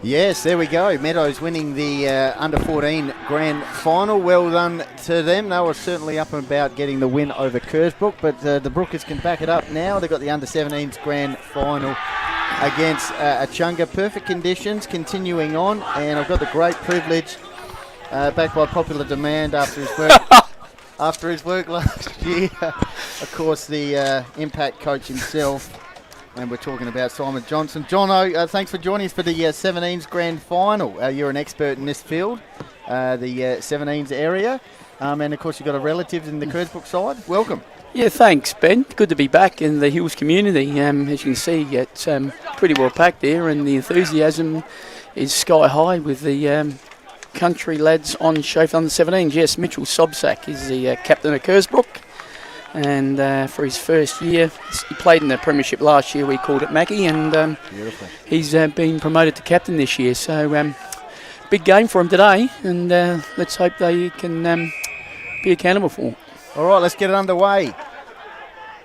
Yes, there we go. Meadows winning the under-14 grand final. Well done to them. They were certainly up and about getting the win over Kersbrook, but the Brookers can back it up now. They've got the under-17s grand final against Echunga. Perfect conditions, continuing on, and I've got the great privilege, backed by popular demand after his work. After his work last year, of course, the Impact coach himself. And we're talking about Simon Johnson. Jono, thanks for joining us for the 17s grand final. You're an expert in this field, the 17s area. And, of course, you've got a relative in the Kersbrook side. Welcome. Yeah, thanks, Ben. Good to be back in the Hills community. As you can see, it's pretty well packed there, and the enthusiasm is sky high with the country lads on show for under 17s. Yes, Mitchell Sobsack is the captain of Kersbrook. And for his first year, he played in the premiership last year. We called it Mackie, and he's been promoted to captain this year. So big game for him today, and let's hope they can be accountable for him. All right, let's get it underway.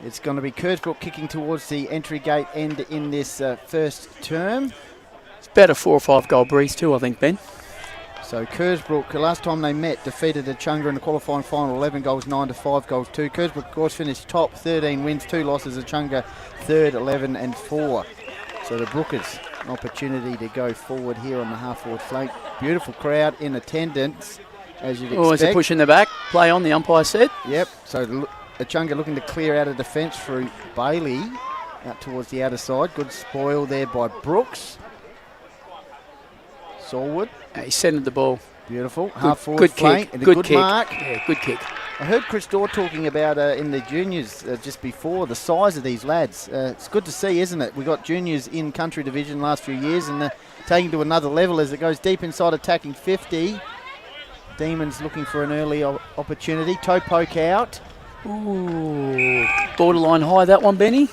It's going to be Kersbrook kicking towards the entry gate end in this first term. It's about a 4 or 5 goal breeze too, I think, Ben. So Kersbrook, the last time they met, defeated Echunga in the qualifying final, 11 goals, 9 to 5 goals, 2. Kersbrook, of course, finished top, 13 wins, 2 losses. Echunga, third, 11 and 4. So the Brookers, an opportunity to go forward here on the half-forward flank. Beautiful crowd in attendance, as you'd expect. Oh, is it push in the back? Play on, the umpire said. Yep, so Echunga looking to clear out of defence through Bailey, out towards the outer side. Good spoil there by Brooks. Solwood. He centred the ball. Beautiful. Good, half forward good flank. kick. And a good good kick. mark. Yeah, good kick. I heard Chris Dorr talking about in the juniors just before the size of these lads. It's good to see, isn't it? We got juniors in country division last few years and taking to another level as it goes deep inside, attacking 50. Demons looking for an early opportunity. Toe poke out. Ooh, borderline high that one, Benny.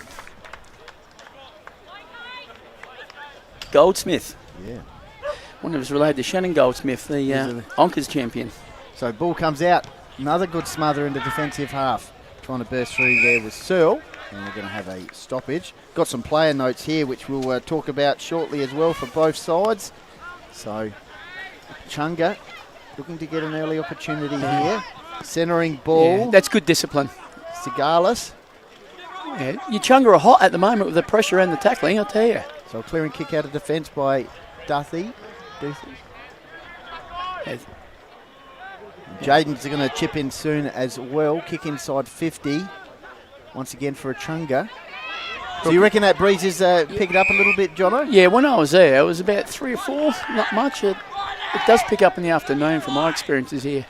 Goldsmith. Yeah. One of us related to Shannon Goldsmith, the Onkers champion. So ball comes out. Another good smother in the defensive half. Trying to burst through there with Searle. And we're going to have a stoppage. Got some player notes here, which we'll talk about shortly as well for both sides. So Echunga looking to get an early opportunity here. Centering ball. Yeah, that's good discipline. Cigalis. Yeah, Echunga are hot at the moment with the pressure and the tackling, I'll tell you. So clearing kick out of defence by Duthie. Jaden's going to chip in soon as well. Kick inside 50. Once again for Echunga. So you reckon that breeze is picked up a little bit, Jono? Yeah, when I was there, it was about 3 or 4. Not much. It does pick up in the afternoon from my experiences here.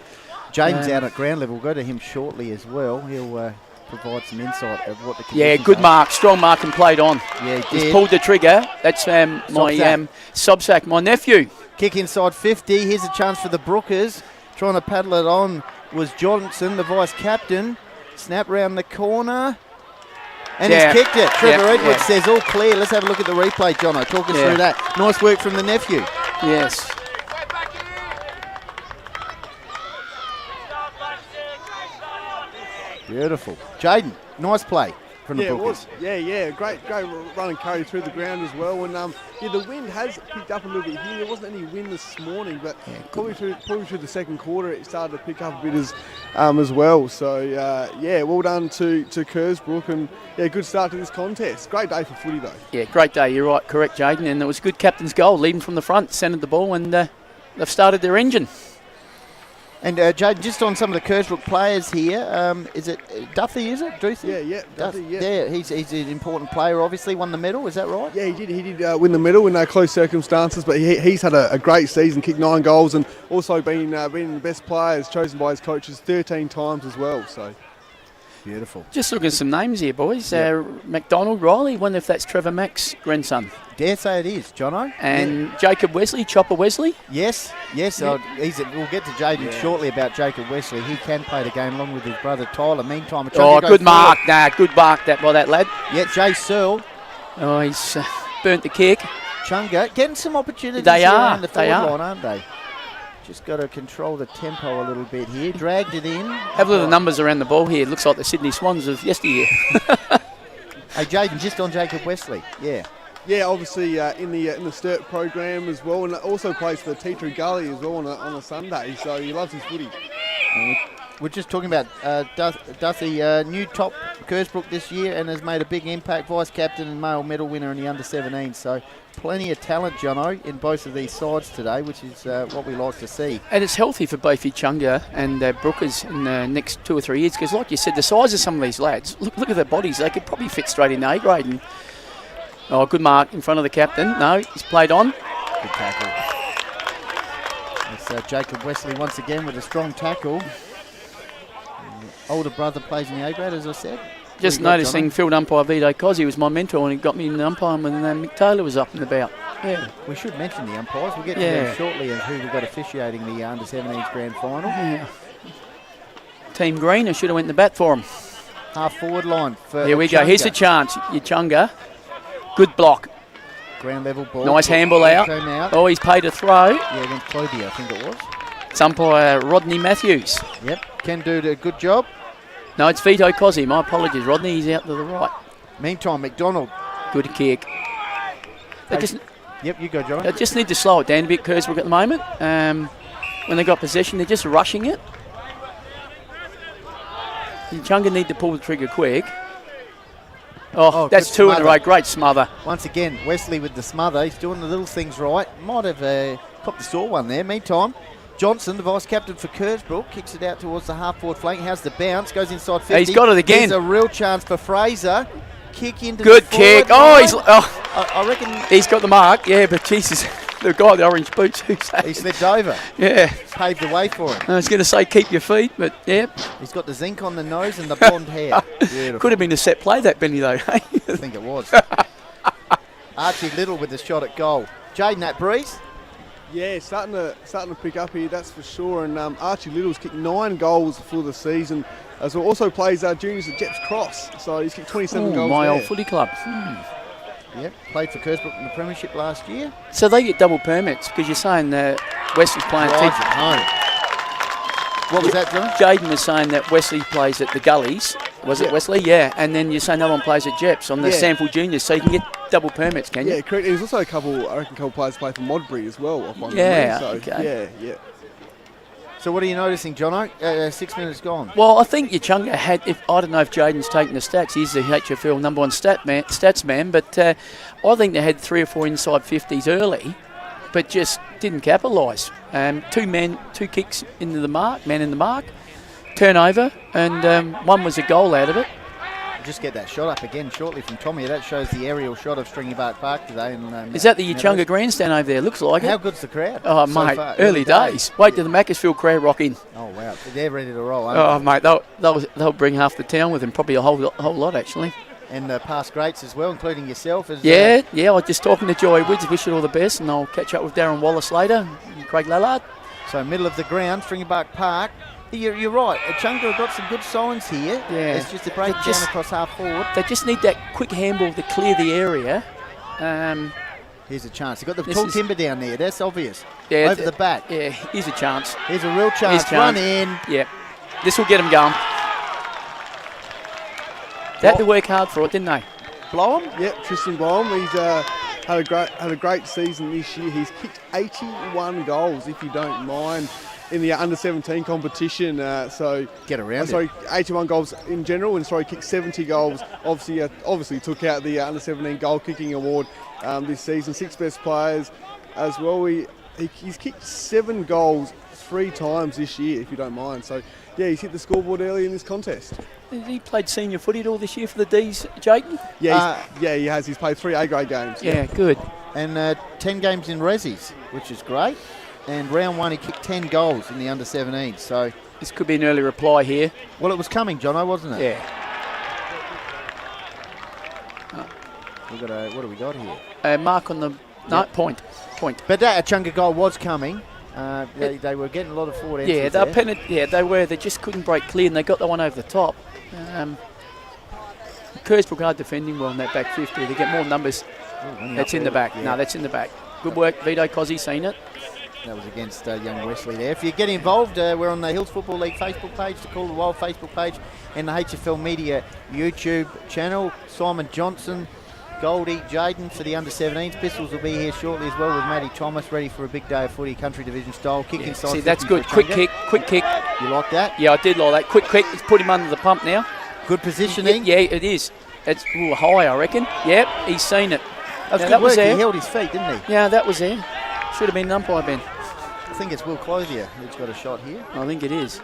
Jaden's out at ground level. We'll go to him shortly as well. He'll provide some insight of what the conditions Yeah, good are. mark. Strong mark and played on. Yeah, he did. He's pulled the trigger. That's my Sobsack, my nephew. Kick inside 50. Here's a chance for the Brookers. Trying to paddle it on was Johnson, the vice-captain. Snap round the corner. And he's kicked it. Trevor Edwards says all clear. Let's have a look at the replay, Jono. Talk us through that. Nice work from the nephew. Yes. Beautiful. Jaden, nice play from the Brookers. Yeah, great run and carry through the ground as well. And the wind has picked up a little bit here. There wasn't any wind this morning, but probably through the second quarter it started to pick up a bit as well. So well done to Kersbrook, and good start to this contest. Great day for footy though. Yeah, great day. You're right, correct, Jaden. And it was a good captain's goal, leading from the front, centred the ball, and they've started their engine. And Jaden, just on some of the Kersbrook players here, is it Duthie, is it? Duthie? Yeah, Duthie, yeah. He's an important player, obviously, won the medal, is that right? Yeah, he did win the medal in close circumstances, but he's had a great season, kicked 9 goals, and also been the best players chosen by his coaches 13 times as well, so... Beautiful. Just looking at some names here, boys. McDonald Riley, wonder if that's Trevor Mack's grandson. Dare say it is, Jono. And Jacob Wesley, Chopper Wesley. Yes. We'll get to Jaden shortly about Jacob Wesley. He can play the game along with his brother Tyler. Meantime, good mark. Good mark by that lad. Yeah, Jay Searle. Oh, he's burnt the kick. Echunga getting some opportunities around the forward line, aren't they? Just got to control the tempo a little bit here. Dragged it in. Have a look at the numbers around the ball here. It looks like the Sydney Swans of yesteryear. Hey, Jaden, just on Jacob Wesley. Yeah. Yeah, obviously in the Sturt program as well, and also plays for the Tea Gully as well on a Sunday. So he loves his footy. We're just talking about Duthie, new top Kersbrook this year, and has made a big impact. Vice captain and male medal winner in the under-17. So plenty of talent, Jono, in both of these sides today, which is what we like to see. And it's healthy for both Echunga and Brookers in the next 2 or 3 years, because like you said, the size of some of these lads, look at their bodies. They could probably fit straight in A grade. And, good mark in front of the captain. No, he's played on. Good tackle. It's Jacob Wesley once again with a strong tackle. Older brother plays in the A grade, as I said. Just noticing field umpire Vito Cozzi was my mentor, and he got me in the umpiring when Mick Taylor was up and about. Yeah. We should mention the umpires. We'll get to them shortly and who we've got officiating the under-17s grand final. Yeah. Team Green, I should have went in the bat for him. Half forward line for Here we go. Here's a chance. Echunga. Good block. Ground level ball. Nice handball out. Oh, he's paid a throw. Yeah, against Clothier, I think it was. It's umpire Rodney Matthews. Yep, can do a good job. No, it's Vito Cozzi. My apologies, Rodney. He's out to the right. Meantime, McDonald. Good kick. Yep, you go, John. They just need to slow it down a bit, Kersbrook, at the moment. When they got possession, they're just rushing it. Echunga need to pull the trigger quick. Oh, that's two in a row. Great smother. Once again, Wesley with the smother. He's doing the little things right. Might have popped the sore one there. Meantime, Johnson, the vice-captain for Kersbrook, kicks it out towards the half-forward flank. How's the bounce? Goes inside 50. He's got it again. There's a real chance for Fraser. Kick into good the kick. Line. I reckon he's got the mark. Yeah, but Jesus, the guy with the orange boots. He slipped over. Yeah. Paved the way for him. I was going to say keep your feet, but yeah. He's got the zinc on the nose and the blonde hair. Beautiful. Could have been a set play, that, Benny, though. I think it was. Archie Little with the shot at goal. Jaden, that breeze? Yeah, starting to pick up here, that's for sure. And Archie Little's kicked 9 goals for the season. As well, also plays juniors at Jeps Cross, so he's kicked 27 goals. My there. old footy club. Yep, played for Kersbrook in the Premiership last year. So they get double permits because you're saying that Wesley's playing at home. What was that, John? Jaden was saying that Wesley plays at the Gullies. Was it Wesley? Yeah. And then you're saying no one plays at Jeps on the Sample Juniors, so you can get double permits, can you? Yeah, correct. There's also a couple players play for Modbury as well. Okay. Yeah. So what are you noticing, Jono? 6 minutes gone. Well, I think Echunga had, I don't know if Jaden's taken the stats, he's the HFL number one stats man, but I think they had 3 or 4 inside 50s early, but just didn't capitalise. 2 kicks into the mark, man in the mark, turnover, and one was a goal out of it. Just get that shot up again shortly from Tommy. That shows the aerial shot of Stringybark Park today. Is that the Echunga grandstand over there? Looks like it. How good's the crowd? Oh, so mate, far? Early days. Wait till the Macclesfield crowd rock in. Oh, wow. They're ready to roll, aren't they? Mate, they'll bring half the town with them, probably a whole lot, actually. And past greats as well, including yourself. Yeah, I was just talking to Joy Woods, wish you all the best, and I'll catch up with Darren Wallace later, and Craig Lallard. So middle of the ground, Stringybark Park. You're right. Echunga have got some good signs here. Yeah. It's just a break down across half forward. They just need that quick handball to clear the area. Here's a chance. You've got the tall timber down there. That's obvious. Yeah, over the back. Yeah, here's a chance. Here's a real chance. Run in. Yeah. This will get them going. They had to work hard for it, didn't they? Blowham? Yep, Tristan Blowham. He's had a great season this year. He's kicked 81 goals, if you don't mind, in the under-17 competition. So get around. 81 goals in general, and kicked 70 goals. Obviously took out the under-17 goal kicking award this season. 6 best players as well. He's kicked 7 goals 3 times this year, if you don't mind. So yeah, he's hit the scoreboard early in this contest. Has he played senior footy at all this year for the D's, Jayden? Yeah, he has. He's played 3 A-grade games. Yeah, good. And 10 games in Resis, which is great. And round 1, he kicked 10 goals in the under-17. So this could be an early reply here. Well, it was coming, Jono, wasn't it? Yeah. What do we got here? Mark on the point. But that Echunga goal was coming. They were getting a lot of forward entries. They were. They just couldn't break clear, and they got the one over the top. Kersbrook are defending well in that back 50. They get more numbers. That's in the back. Yeah. No, that's in the back. Good work, Vito Cozzi, seen it. That was against young Wesley there. If you get involved, we're on the Hills Football League Facebook page, the Call the Wild Facebook page, and the HFL Media YouTube channel. Simon Johnson Goldie, Jaden for the under-17s. Pistols will be here shortly as well with Matty Thomas, ready for a big day of footy, country division style. Kick inside. See, that's good. Quick kick. You like that? Yeah, I did like that. Quick kick. It's put him under the pump now. Good positioning. Yeah, it is. It's high, I reckon. Yep, he's seen it. That was there. He held his feet, didn't he? Yeah, that was there. Should have been an umpire, Ben. I think it's Will Clothier who's got a shot here. I think it is.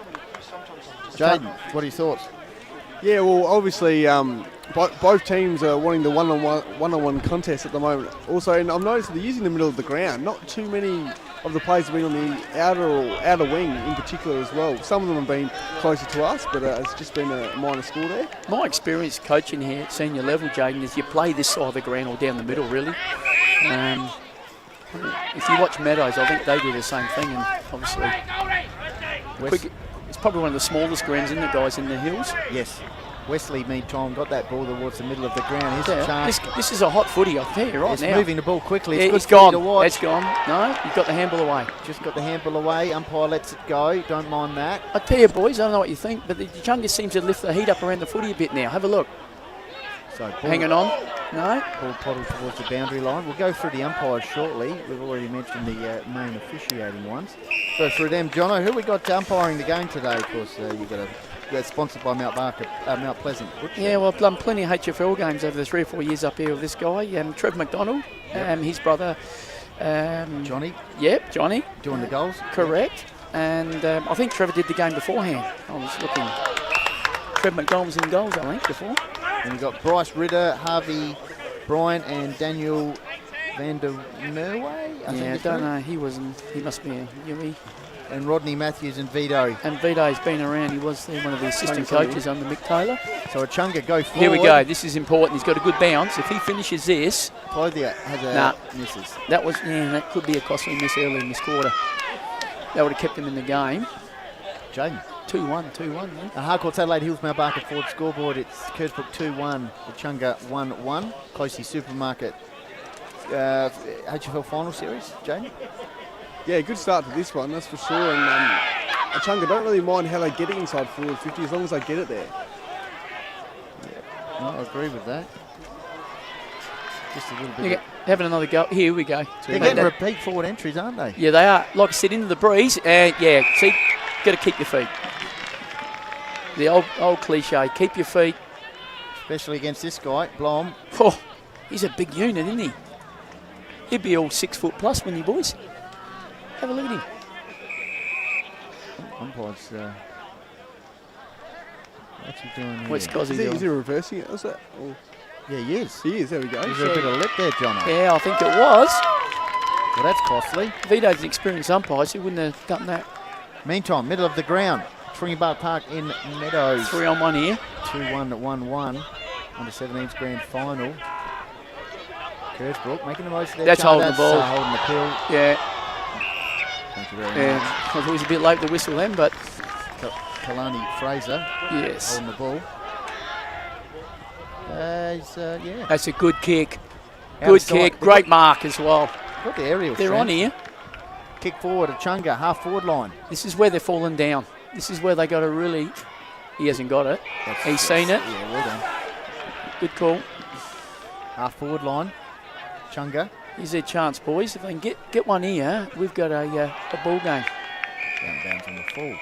Jaden, what are your thoughts? Yeah, well, obviously, both teams are wanting the one-on-one contest at the moment. Also, and I've noticed they're using the middle of the ground. Not too many of the players have been on the outer wing in particular as well. Some of them have been closer to us, but it's just been a minor score there. My experience coaching here at senior level, Jaden, is you play this side of the ground or down the middle, really. If you watch Meadows, I think they do the same thing, and obviously it's probably one of the smallest grounds, isn't it, guys, in the hills? Yes. Wesley, meantime, got that ball towards the middle of the ground. Here's a chance. This is a hot footy, I'll tell you right it's now. Moving the ball quickly. It's gone. It's gone. No, you've got the handball away. Just got the handball away. Umpire lets it go. Don't mind that. I tell you, boys, I don't know what you think, but the Echunga seems to lift the heat up around the footy a bit now. Have a look. So hanging on. No. Ball pottled towards the boundary line. We'll go through the umpires shortly. We've already mentioned the main officiating ones. Go through them. Jono, who we got umpiring the game today? Of course, you've got that's sponsored by Mount Pleasant. Yeah, well, I've done plenty of HFL games over the 3 or 4 years up here with this guy, Trev McDonald, his brother. Johnny. Yep, Johnny. Doing the goals. Correct. And I think Trevor did the game beforehand. I was looking. Trev McDonald was in goals, I think, before. And you've got Bryce Ritter, Harvey Bryan, and Daniel Van der Merway. I don't know. He wasn't. He must be a Yui. And Rodney Matthews and Vito. And Vito's been around. He was one of the assistant coaches under Mick Taylor. So Echunga go forward. Here we go. This is important. He's got a good bounce. If he finishes this. Clothier has a misses. That could be a costly miss early in this quarter. That would have kept him in the game. Jaden. 2-1. Harcourt's Adelaide Hills Mount Barker Ford scoreboard. It's Kersbrook 2-1, Echunga 1-1. Closey Supermarket HFL final series. Jaden? Yeah, good start to this one, that's for sure. And Echunga don't really mind how they get it inside forward 50 as long as they get it there. Yeah, I agree with that. Just a little bit. Having another go. Here we go. They're getting repeat forward entries, aren't they? Yeah, they are. Like I said, into the breeze. And see, got to keep your feet. The old cliche, keep your feet. Especially against this guy, Blom. Oh, he's a big unit, isn't he? He'd be all 6 foot plus, wouldn't he, boys? Have a look at him. Umpires, what's he doing here? What's Gozzy doing? Is he reversing it? Was that? Or? Yeah, he is. He is, there we go. Is there a bit of lip there, John? Yeah, I think it was. Well, that's costly. Vito's an experienced umpire, so he wouldn't have done that. Meantime, middle of the ground. Stringybark Park in Meadows. 3-on-1 here. 2-1-1-1. Under-17s grand final. Kersbrook making the most of their That's holding the ball. Holding the pill. Yeah. Thank you very much. I thought it was a bit late to whistle then, but... Kalani Fraser. Yes. Holding the ball. Yeah. That's a good kick. Good kick. Great mark as well. Got the aerial They're strength. on here. Kick forward, Echunga, half forward line. This is where they're falling down. This is where they got to really... He hasn't got it. He's seen it. Yeah, well done. Good call. Half forward line. Echunga. Here's their chance, boys. If they can get one here, we've got a ball game. Down bounce on the full.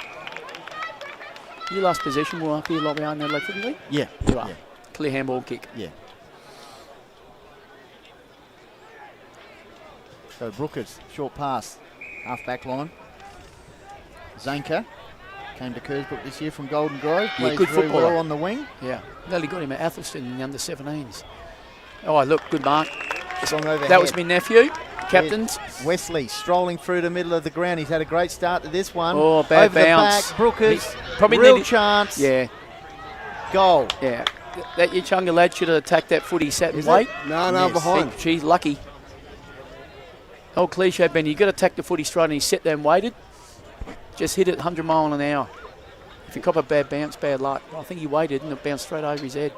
Your last possession, we're up here like we are in the Electric League? Yeah. You are. Yeah. Clear handball kick. Yeah. So Brookers, short pass, half back line. Zanka came to Kersbrook this year from Golden Grove. Yeah, Plays good very footballer. well on the wing. Yeah. Nearly got him at Athelston in the under-17s. Oh, look, good mark. Strong overhead. That was my nephew, captains. Wesley strolling through the middle of the ground. He's had a great start to this one. Oh, bad Over bounce. the back, Brookers, Probably real needed, chance. Yeah. Goal. Yeah. That Echunga lad should have attacked that footy, sat and wait. No, Yes. behind. She's lucky. Old cliche, Benny, you got to attack the footy straight and he sat there and waited. Just hit it 100 mile an hour. If you cop a bad bounce, bad luck. I think he waited and it bounced straight over his head.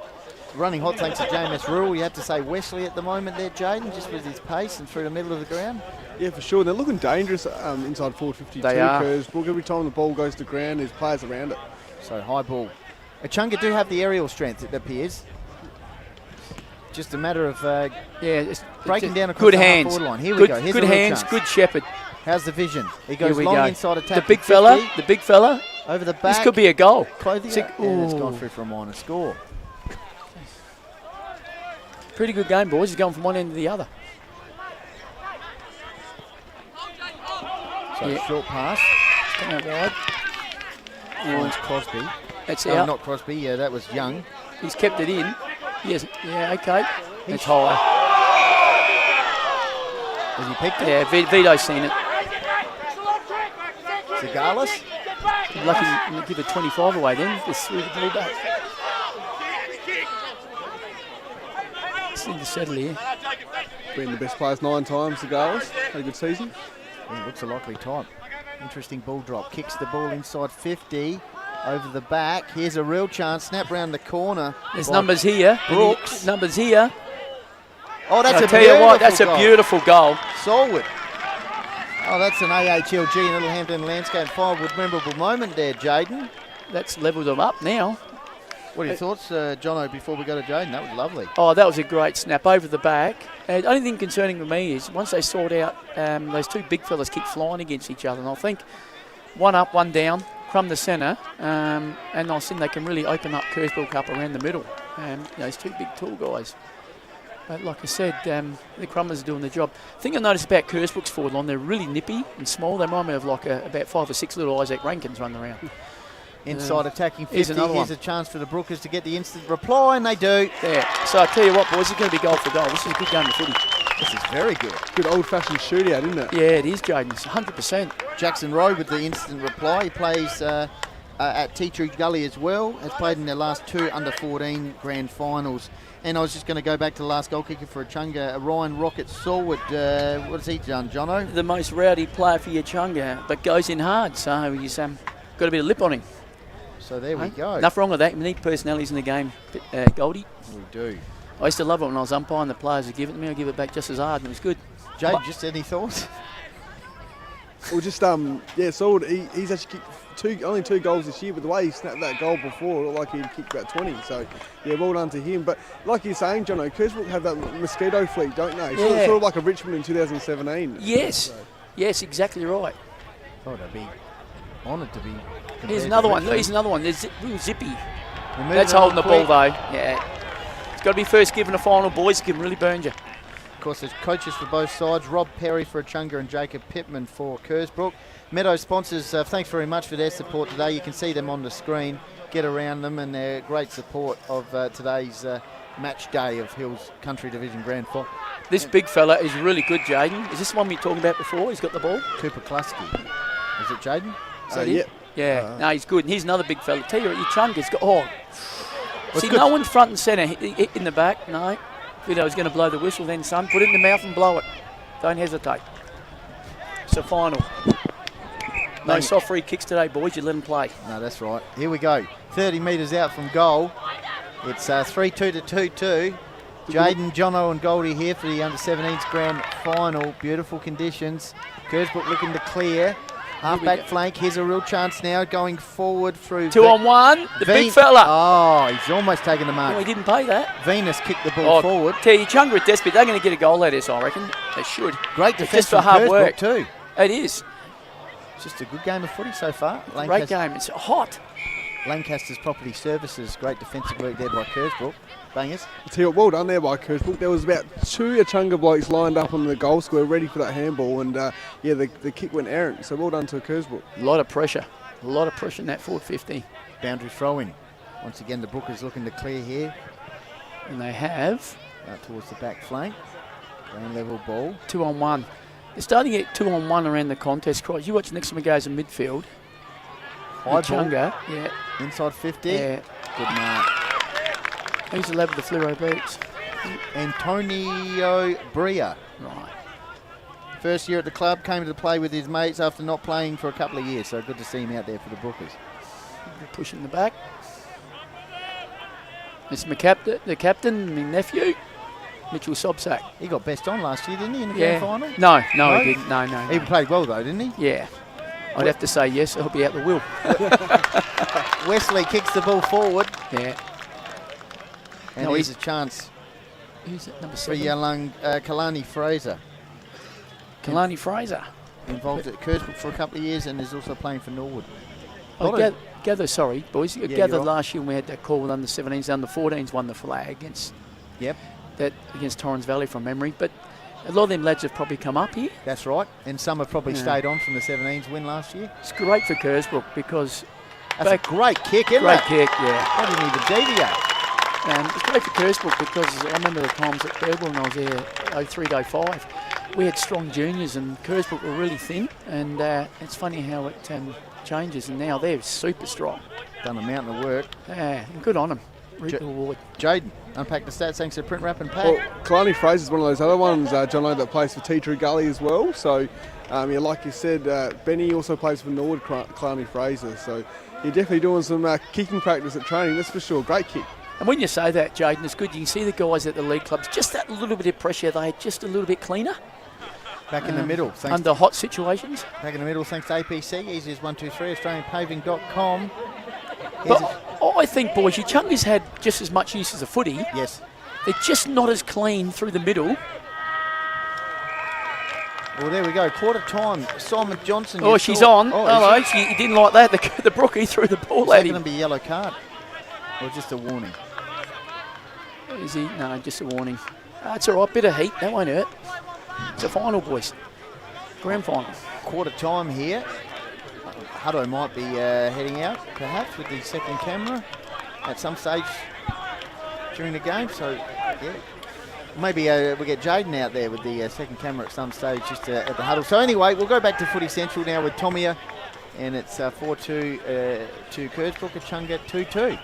Running hot thanks to JMS Rule. You have to say Wesley at the moment there, Jaden, just with his pace and through the middle of the ground. Yeah, for sure. They're looking dangerous inside forward 52. They are. Kersbrook. Every time the ball goes to ground, there's players around it. So high ball. Echunga do have the aerial strength, it appears. just a matter of it's breaking down across good the hands. half-forward line. Here we go. Here's good a real hands, chance. good shepherd. How's the vision? He Here goes we long go. inside attack. The big fella. Over the back. This could be a goal. Clothier, and it's gone through for a minor score. Pretty good game, boys. He's going from one end to the other. So short pass. Coming out wide. Finds Crosby. That's Oh, out. not Crosby. Yeah, that was Young. He's kept it in. Yes. Yeah, okay. It's high. Has he picked it? Yeah, Vito's seen it. Cigalis. Lucky to give it 25 away then. Just threw the ball back. Seem to settle here. Been the best players 9 times, the Gales. Had a good season. Yeah, looks a likely type. Interesting ball drop. Kicks the ball inside 50. Over the back. Here's a real chance. Snap round the corner. There's numbers here. Brooks. Numbers here. Oh, that's I'll a tell beautiful you what, that's goal. a beautiful goal. Solwood. Oh, that's an AHLG and Littlehampton Landscape Firewood memorable moment there, Jaden. That's levelled them up now. What are your thoughts, Jono, before we go to Jaden? That was lovely. Oh, that was a great snap over the back. The only thing concerning with me is once they sort out, those two big fellas keep flying against each other. And I think one up, one down, crumb the centre, and I think they can really open up Kersbrook up around the middle. Those two big tall guys. But like I said, the Crummers are doing the job. The thing I noticed about Kersbrook's forward line, they're really nippy and small. They remind me of like about 5 or 6 little Isaac Rankins running around. Inside attacking 50. Here's another Here's one. a chance for the Brookers to get the instant reply, and they do. Yeah. So I tell you what, boys, it's going to be goal for goal. This is a good game of footy. This is very good. Good old-fashioned shootout, isn't it? Yeah, it is, Jaden. It's 100%. Jackson Rowe with the instant reply. He plays at Tea Tree Gully as well. Has played in their last 2 under-14 grand finals. And I was just going to go back to the last goal kicker for Echunga, Ryan Rocket Solwood. What has he done, Jono? The most rowdy player for Echunga, but goes in hard, so he's got a bit of lip on him. So there we go. Nothing wrong with that. We need personalities in the game, Goldie. We do. I used to love it when I was umpiring. The players would give it to me. I'd give it back just as hard, and it was good. Jade, just any thoughts? Well, just Solwood. He's actually kicked only 2 goals this year, but the way he snapped that goal before, it looked like he'd kicked about 20. So, yeah, well done to him. But like you're saying, Jono, Kersbrook have that mosquito fleet, don't they? Yeah. Sort of like a Richmond in 2017. Yes, So. yes, exactly right. Oh, they'd be honoured to be. Here's another one. Here's another one. There's real zippy. They're moving That's on holding the ball quick. though. Yeah, it's got to be first given a final, boys. It can really burn you. Of course, there's coaches for both sides. Rob Perry for Echunga and Jacob Pittman for Kersbrook. Meadows sponsors, thanks very much for their support today. You can see them on the screen. Get around them, and they're great support of today's match day of Hills Country Division Grand Final. This big fella is really good, Jaden. Is this the one we were talking about before? He's got the ball. Cooper Klasky. Is it Jaden? Is that it? Yeah. Yeah. No, he's good. And here's another big fella. Tell you what, Echunga's got. Oh, Well, see, good. no one's front and centre in the back. No. Vito's going to blow the whistle then, son. Put it in the mouth and blow it. Don't hesitate. It's a final. No Bang. soft free kicks today, boys. You let them play. No, that's right. Here we go. 30 metres out from goal. It's 3-2 to 2-2. Jaden, Jono and Goldie here for the under-17s grand final. Beautiful conditions. Kersbrook looking to clear. Half-back flank. Here's a real chance now going forward through. 2 on 1. The big fella. Oh, he's almost taken the Oh, mark. he didn't pay that. Venus kicked the ball forward. Tell you, Echunga are desperate. They're going to get a goal out of this, I reckon. They should. Great It's defence just for from hard Kersbrook work. too. It is. It's just a good game of footy so far. Great game. It's hot. Lancaster's Property Services. Great defensive work there by Kersbrook. Bangers. I tell you what, well done there by Kersbrook. There was about 2 Echunga blokes lined up on the goal square ready for that handball, and the kick went errant. So well done to Kersbrook. A lot of pressure. A lot of pressure in that forward 50. Boundary throw-in. Once again, the Brookers looking to clear here. And they have Out towards the back flank. Ground level ball. 2 on 1. They're starting to get 2 on 1 around the contest. Cross. You watch next time he goes in midfield. High ball. Echunga. Yeah. Inside 50. Yeah. Good mark. Who's the lad with the fluoro boots? Antonio Bria. Right. First year at the club, came to play with his mates after not playing for a couple of years. So good to see him out there for the Brookers. Pushing the back. It's my the captain, my nephew, Mitchell Sobsack. He got best on last year, didn't he, in the Yeah. grand final? No, No? he didn't. No. He played well though, didn't he? Yeah. I'd have to say yes. I'll be out the will. Wesley kicks the ball forward. Yeah. And No, here's a chance Who's that, number For 7? young Kalani Fraser. Kalani Fraser. Involved at Kersbrook for a couple of years and is also playing for Norwood. Gather, sorry, boys. Yeah, Gather you're last year when we had that call with under 17s, under 14s won the flag against Torrens Valley from memory. But a lot of them lads have probably come up here. That's right. And some have probably stayed on from the 17s win last year. It's great for Kersbrook because that's a great kick, isn't it? Great kick, yeah. I didn't even deviate. It's great for Kersbrook because I remember the times at Birdwell when I was there 03 to 05. We had strong juniors and Kersbrook were really thin, and it's funny how it changes, and now they're super strong. Done a mountain of work. Yeah, and good on them. Reap the reward. Jaden, unpack the stats thanks to Print Wrap and Pack. Well, Kalani Fraser's one of those other ones, John, that plays for Tea Tree Gully as well. So, like you said, Benny also plays for Norwood, Kalani Fraser. So, you're definitely doing some kicking practice at training, that's for sure. Great kick. And when you say that, Jaden, it's good. You can see the guys at the league clubs, just that little bit of pressure, they just a little bit cleaner. Back in the middle. Under hot situations. Back in the middle, thanks to APC. Easy as 123, AustralianPaving.com. But I think, boys, Echunga's had just as much use as a footy. Yes. They're just not as clean through the middle. Well, there we go. Quarter time. Simon Johnson. Oh, she's on. Hello. He didn't like that. The brookie threw the ball at him. Is that going to be a yellow card? Or just a warning? Is he? No, just a warning. It's all right. Bit of heat. That won't hurt. It's a final, boys. Grand final. Quarter time here. Hutto might be heading out, perhaps, with the second camera at some stage during the game. So, yeah. Maybe we get Jaden out there with the second camera at some stage just at the huddle. So anyway, we'll go back to Footy Central now with Tomia. And it's 4-2 to Kersbrook, Echunga 2-2.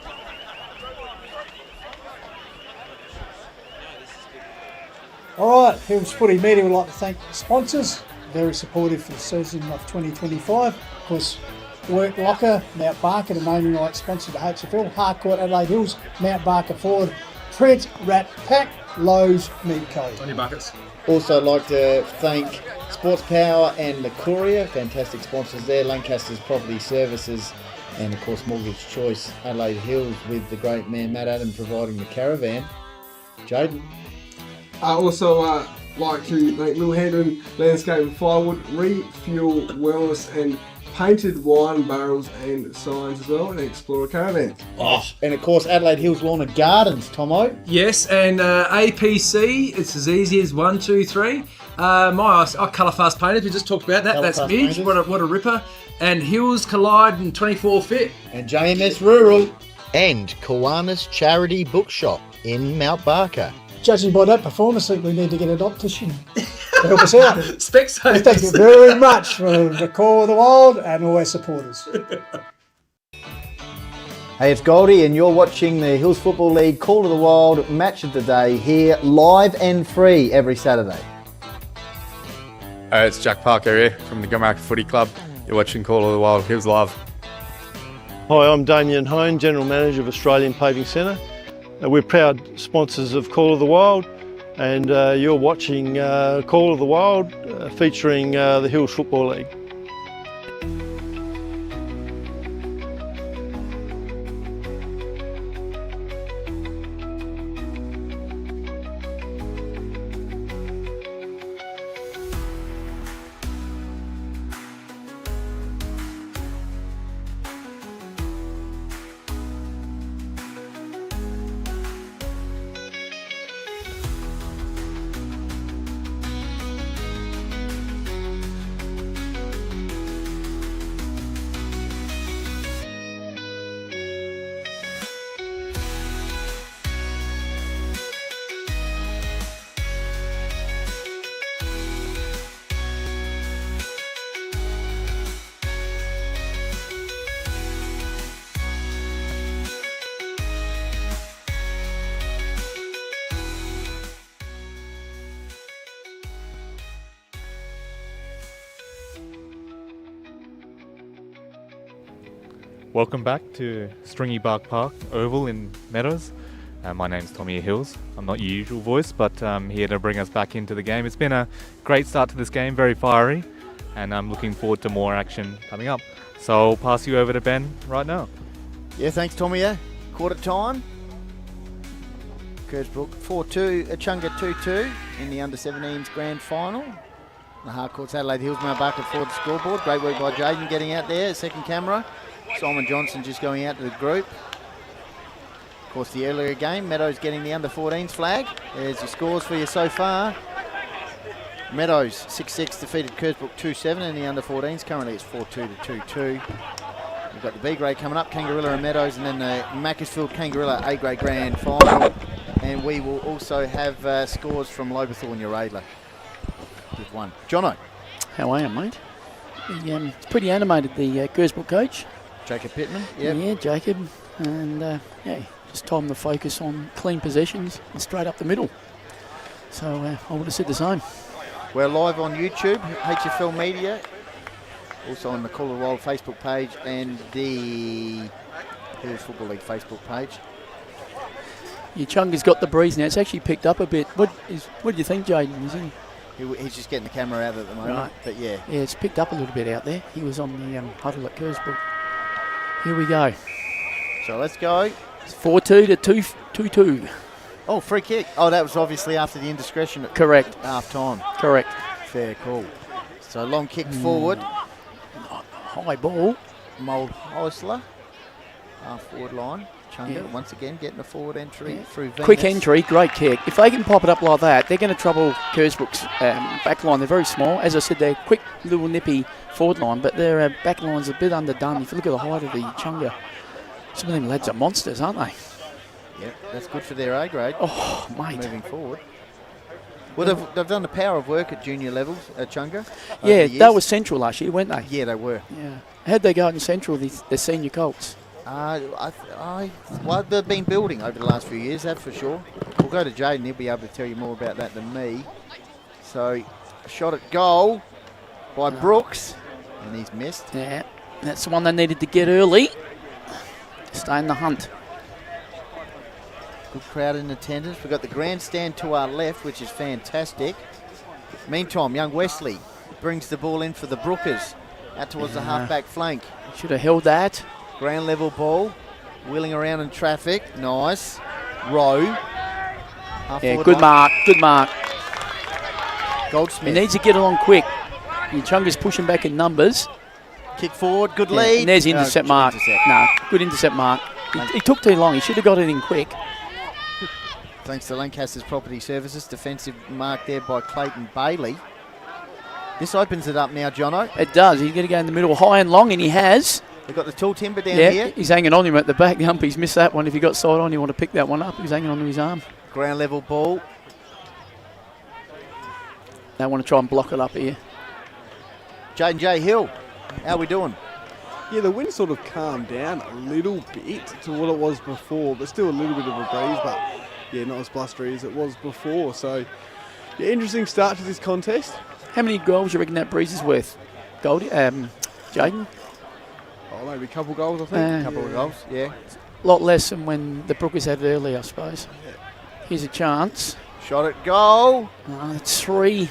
All right, Hills Footy Media would like to thank the sponsors. Very supportive for the season of 2025. Of course, Work Locker, Mount Barker, the naming rights sponsor to HFL, Harcourt, Adelaide Hills, Mount Barker Ford, Print, Rat Pack, Lowe's, Midco. On your buckets. Also like to thank Sports Power and the Courier, fantastic sponsors there, Lancaster's Property Services, and of course Mortgage Choice, Adelaide Hills, with the great man Matt Adam providing the caravan. Jaden. I also like to thank Little Hendon Landscape and Firewood, Refuel Wellness, and painted wine barrels and signs as well, and Explorer Caravan. Oh, and of course Adelaide Hills Lawn and Gardens, Tomo. Yes, and APC, it's as easy as 1, 2, 3. Our Colour Fast Painters, we just talked about that. That's Midge, what a ripper. And Hills Collide and 24 Fit. And JMS Rural. And Kiwanis Charity Bookshop in Mount Barker. Judging by that performance, I think we need to get an optician to help us out. Specsavers. Thank you very much for the Call of the Wild and all our supporters. Hey, it's Goldie and you're watching the Hills Football League Call of the Wild Match of the Day here, live and free every Saturday. It's Jack Parker here from the Gummark Footy Club. You're watching Call of the Wild Hills Live. Hi, I'm Damien Hone, General Manager of Australian Paving Centre. We're proud sponsors of Call of the Wild, and you're watching Call of the Wild featuring the Hills Football League. Welcome back to Stringybark Park Oval in Meadows. My name's Tommy Hills. I'm not your usual voice, but I'm here to bring us back into the game. It's been a great start to this game, very fiery, and I'm looking forward to more action coming up. So I'll pass you over to Ben right now. Yeah, thanks, Tommy. Quarter time. Kersbrook 4-2, Echunga 2-2 in the under-17s grand final. The Harcourts Adelaide Hillsborough bucket for the scoreboard. Great work by Jaden getting out there, second camera. Simon Johnson just going out to the group. Of course, the earlier game, Meadows getting the under-14s flag. There's your scores for you so far. Meadows 6-6 defeated Kersbrook 2-7 in the under-14s. Currently it's 4-2 to 2-2. We've got the B grade coming up, Kangarilla and Meadows, and then the Macclesfield Kangarilla A grade grand final. And we will also have scores from Lobethorn Uradler. With one. Jono. How are you, mate? It's pretty animated, the Kersbrook coach. Jacob Pittman. Yep. Yeah, Jacob. And just told him to focus on clean possessions and straight up the middle. So I would have said the same. We're live on YouTube, HFL Media, also on the Call of the Wild Facebook page and the Here's Football League Facebook page. Echunga's got the breeze now. It's actually picked up a bit. What do you think, Jaden? Is He's just getting the camera out at the moment, right. But yeah. Yeah, it's picked up a little bit out there. He was on the huddle at Kersbrook. Here we go. So let's go. It's 4-2 to 2-2. Oh, free kick. Oh, that was obviously after the indiscretion at Correct. half time. Correct. Fair call. So long kick forward. High ball. Mould Heisler. Half forward line. Chunga once again getting a forward entry through Venus. Quick entry, great kick. If they can pop it up like that, they're going to trouble Kersbrook's back line. They're very small. As I said, they're quick, little nippy forward line, but their back line's a bit underdone. If you look at the height of the Echunga, some of them lads are monsters, aren't they? Yeah, that's good for their A grade. Oh, mate. Moving forward. Well, they've done the power of work at junior levels at Echunga. Yeah, they were Central last year, weren't they? Yeah, they were. Yeah. How'd they go in Central, the senior Colts? Well, they've been building over the last few years, that's for sure. We'll go to Jaden, he'll be able to tell you more about that than me. So, a shot at goal by Brooks, and he's missed. Yeah, that's the one they needed to get early. Stay in the hunt. Good crowd in attendance. We've got the grandstand to our left, which is fantastic. Meantime, young Wesley brings the ball in for the Brookers, out towards the half-back flank. Should have held that. Ground level ball, wheeling around in traffic. Nice. Row. Yeah, good mark. Good mark. Goldsmith. He needs to get it on quick. Echunga's pushing back in numbers. Kick forward, good lead. And there's the intercept mark. No, good intercept mark. He took too long. He should have got it in quick. Thanks to Lancaster's Property Services. Defensive mark there by Clayton Bailey. This opens it up now, Jono. It does. He's going to go in the middle high and long, and he has. They've got the tall timber down here. He's hanging on him at the back. The umpy's missed that one. If he got side on, you want to pick that one up. He's hanging onto his arm. Ground level ball. They want to try and block it up here. J&J Hill, how we doing? Yeah, the wind sort of calmed down a little bit to what it was before, but still a little bit of a breeze, but yeah, not as blustery as it was before. So, yeah, interesting start to this contest. How many goals you reckon that breeze is worth, Goldie? Jaden? Oh, maybe a couple goals, I think. A couple of goals, yeah. A lot less than when the Brookers had it early, I suppose. Here's a chance. Shot at goal. It's 3.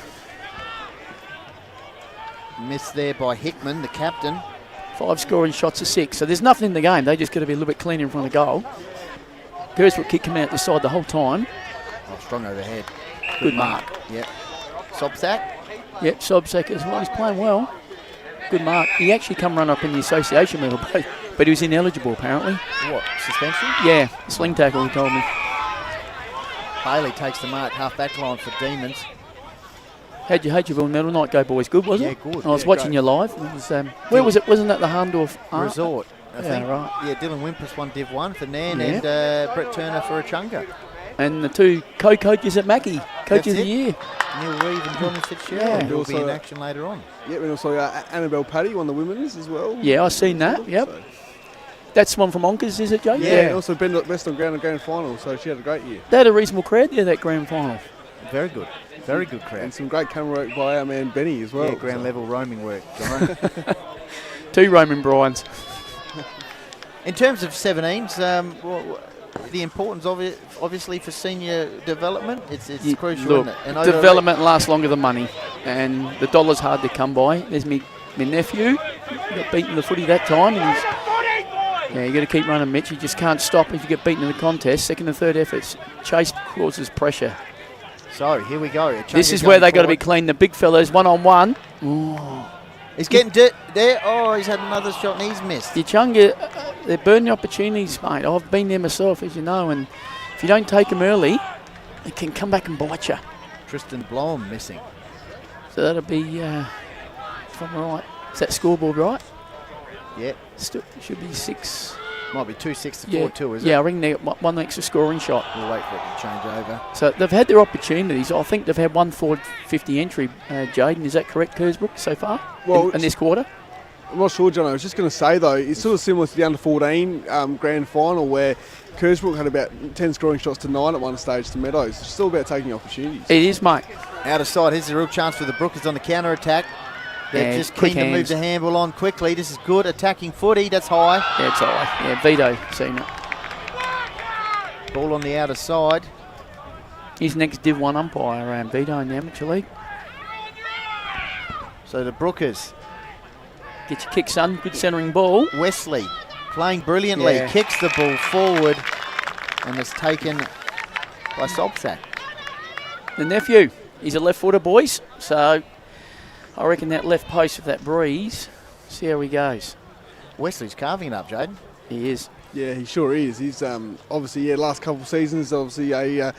Missed there by Hickman, the captain. 5 scoring shots of 6. So there's nothing in the game. They just got to be a little bit cleaner in front of the goal. Kersbrook kick coming out the side the whole time. Oh, strong overhead. Good mark. Yep. Sobsack. Yep, Sobsack as well. He's playing well. Good mark. He actually come run up in the association medal, but he was ineligible apparently. What, suspension? Yeah, sling tackle, he told me. Bailey takes the mark, half-back line for Demons. How'd your medal night go, boys? Good, was it? Yeah, good. I was watching you live. It was, where was it? Wasn't that the Harndorf Resort? I think. Right. Yeah, Dylan Wimpress won Div 1 for Nairne and Brett Turner for Echunga. And the 2 co-coaches at Mackie, Coach of the Year. Neil Reeve and Johnny Fitzgerald will be in action later on. Yeah, and also Annabelle Paddy won the women's as well. Yeah, I've seen that, yep. So. That's one from Onkers, is it, Jay? Yeah, and also best on ground and grand final, so she had a great year. They had a reasonable crowd there, that grand final. Very good. Very good crowd. And some great camera work by our man Benny as well. Yeah, ground level roaming work. 2 roaming Bryans. In terms of 17s, the importance of it, obviously, for senior development, it's crucial, look, isn't it? And development lasts longer than money, and the dollar's hard to come by. There's me nephew, he got beaten in the footy that time, and Yeah, you got to keep running, Mitch. You just can't stop if you get beaten in the contest. Second and third efforts. Chase causes pressure. So here we go. This is where they got to be clean. The big fellas, one-on-one. He's getting dirt there. Oh, he's had another shot and he's missed. Echunga, they're burning opportunities, mate. I've been there myself, as you know, and if you don't take them early, they can come back and bite you. Tristan Blom missing. So that'll be, if I'm right, is that scoreboard right? Yeah. Still should be 6. Might be 2-6 to 4-2, is it? Yeah, I reckon they got one extra scoring shot. We'll wait for it to change over. So they've had their opportunities. I think they've had one forward 50 entry, Jaden. Is that correct, Kersbrook, so far in this quarter? I'm not sure, John. I was just going to say, though, it's sort of similar to the under-14 grand final where Kersbrook had about 10 scoring shots to 9 at one stage to Meadows. It's still about taking opportunities. It is, mate. Out of sight. Here's a real chance for the Brookers on the counter-attack. They're just keen to move the handball on quickly. This is good. Attacking footy. That's high. Yeah, it's high. Yeah, Vito seen it. Ball on the outer side. He's next Div 1 umpire, Vito in the Amateur League. So the Brookers. Get your kick, son. Good centering ball. Wesley playing brilliantly. Yeah. Kicks the ball forward and is taken by Sobsack. The nephew. He's a left footer, boys. So I reckon that left post with that breeze. See how he goes. Wesley's carving it up, Jaden. He is. Yeah, he sure is. He's obviously, last couple of seasons, obviously a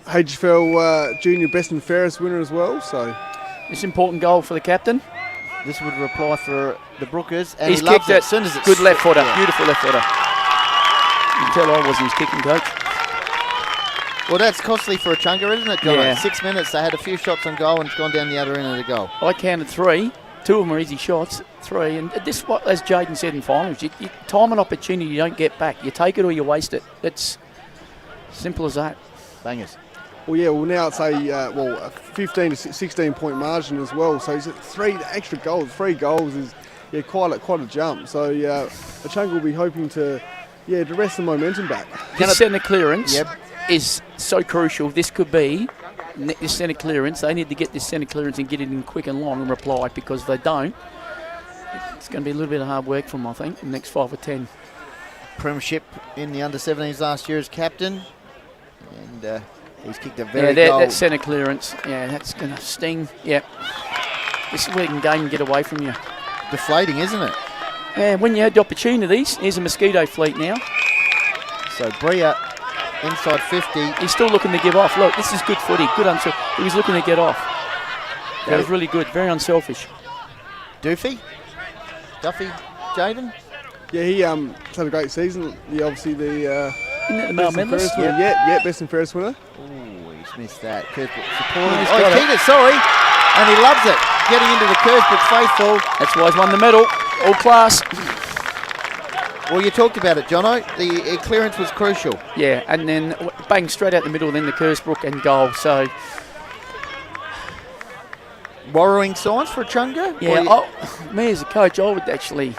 HFL junior best and fairest winner as well. So it's an important goal for the captain. This would reply for the Brookers. And he's he loves kicked it. As soon as it's good left footer. Yeah. Beautiful left footer. You can tell I wasn't his kicking coach. Well, that's costly for Echunga, isn't it, John? Yeah. 6 minutes, they had a few shots on goal and it's gone down the other end of the goal. I counted 3. 2 of them are easy shots. 3. And this, what, as Jaden said in finals, you time an opportunity you don't get back. You take it or you waste it. It's simple as that. Bangers. Well, yeah, well, now it's a 15 to 16 point margin as well. So he's at 3 extra goals. 3 goals is quite a jump. So Echunga will be hoping to wrest the momentum back. This centre clearance is so crucial. This could be this centre clearance. They need to get this centre clearance and get it in quick and long and reply, because if they don't, it's going to be a little bit of hard work for them, I think, in the next 5 or 10. Premiership in the under-17s last year as captain. And he's kicked a very goal. That centre clearance, that's going to sting. Yep. This is where you can gain and get away from you. Deflating, isn't it? Yeah, when you had the opportunities, here's a mosquito fleet now. So Bria inside 50. He's still looking to give off. Look, this is good footy. Good unselfish. He was looking to get off. That was really good. Very unselfish. Duffy, Jaden? Yeah, he had a great season. Isn't it the best and fairest winner. Yeah, best and fairest winner. Oh, he's missed that. Kersbrook supporting. He kicked it, sorry. And he loves it. Getting into the Kersbrook faithful. That's why he's won the medal. All class. Well, you talked about it, Jono. The clearance was crucial. Yeah, and then bang, straight out the middle, then the Kersbrook and goal. So worrying signs for Echunga? Yeah, me as a coach, I would actually,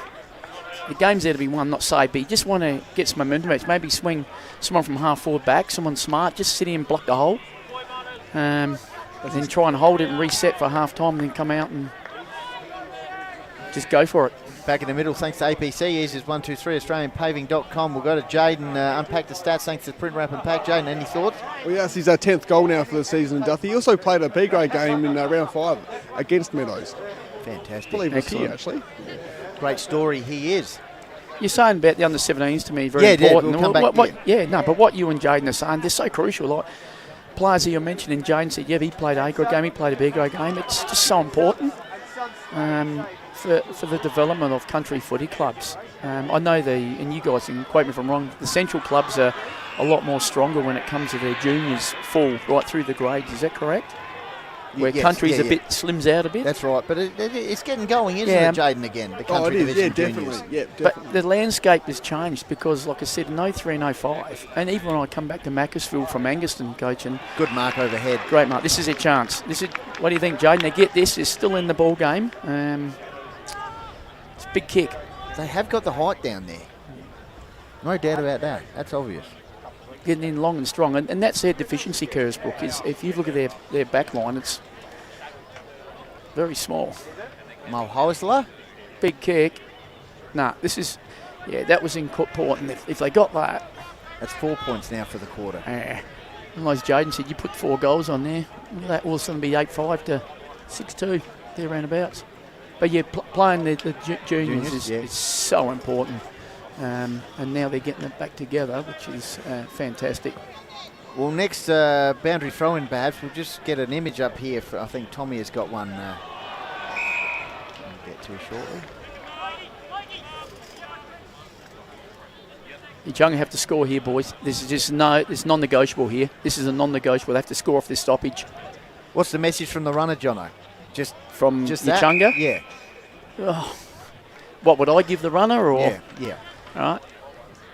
the game's there to be won, not say, but you just want to get some momentum. Maybe swing someone from half forward back, someone smart, just sit in and block the hole. Then try and hold it and reset for half time, and then come out and just go for it. Back in the middle, thanks to APC. Here's 123 AustralianPaving.com. We'll go to Jaden, unpack the stats thanks to Print Wrap and Pack. Jaden, any thoughts? Well, yes, he's our 10th goal now for the season in Duffy. He also played a B-grade game in round 5 against Meadows. Fantastic. I believe it was here, actually. Great story he is. You're saying about the under-17s to me, very important. We'll come back, but what you and Jaden are saying, they're so crucial. Like players that you're mentioning, Jaden said, he played a A-grade game, he played a B-grade game. It's just so important. For the development of country footy clubs. I know and you guys can quote me if I'm wrong, the central clubs are a lot more stronger when it comes to their juniors fall right through the grades. Is that correct? Where country's a bit slims out a bit. That's right, but it's getting going, isn't it, Jaden, again? The country division definitely. juniors. Yeah, definitely. But the landscape has changed because, like I said, in 03 and 05, and even when I come back to Macclesfield from Angaston coaching. Good mark overhead. Great mark. This is their chance. What do you think, Jaden? They get this. They're still in the ball game. It's a big kick. They have got the height down there. No doubt about that. That's obvious. Getting in long and strong, and that's their deficiency, Kersbrook, is if you look at their back line, it's very small. Mulhoisler. Big kick. Nah, this is Yeah, that was important. If they got that. That's 4 points now for the quarter. And as Jaden said, you put 4 goals on there. That will suddenly be 8-5 to 6-2, there roundabouts. But yeah, playing the juniors is so important. And now they're getting it back together, which is fantastic. Well, next boundary throw-in, perhaps. We'll just get an image up here. I think Tommy has got one. We'll get to shortly. Echunga have to score here, boys. This is just it's non-negotiable here. This is a non-negotiable. They have to score off this stoppage. What's the message from the runner, Jono? Just Echunga? Yeah. Oh, what would I give the runner? Or Yeah. All right.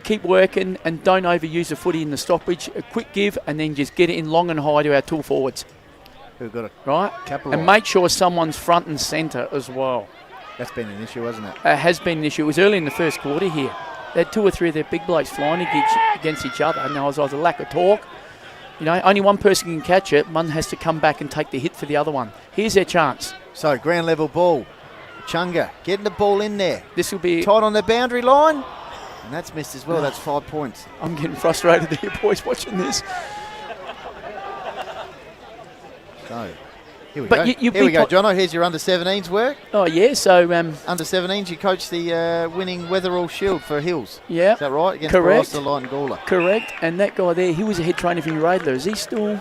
Keep working and don't overuse the footy in the stoppage. A quick give and then just get it in long and high to our tall forwards. Who've got to right? capitalise. And make sure someone's front and centre as well. That's been an issue, hasn't it? It has been an issue. It was early in the first quarter here. They had 2 or 3 of their big blokes flying against each other, and there was either lack of talk. You know, only one person can catch it. One has to come back and take the hit for the other one. Here's their chance. So, ground level ball. Echunga getting the ball in there. This will be tight on the boundary line. And that's missed as well. That's 5 points. I'm getting frustrated here, boys, watching this. So, here we but go. Here we go, Jono. Here's your under-17s work. Oh, yeah. So, under-17s, you coach the winning Weatherall Shield for Hills. Yeah. Is that right? Against Correct. Barossa, Light and Gawler. Correct. And that guy there, he was a head trainer for Radler. Is he still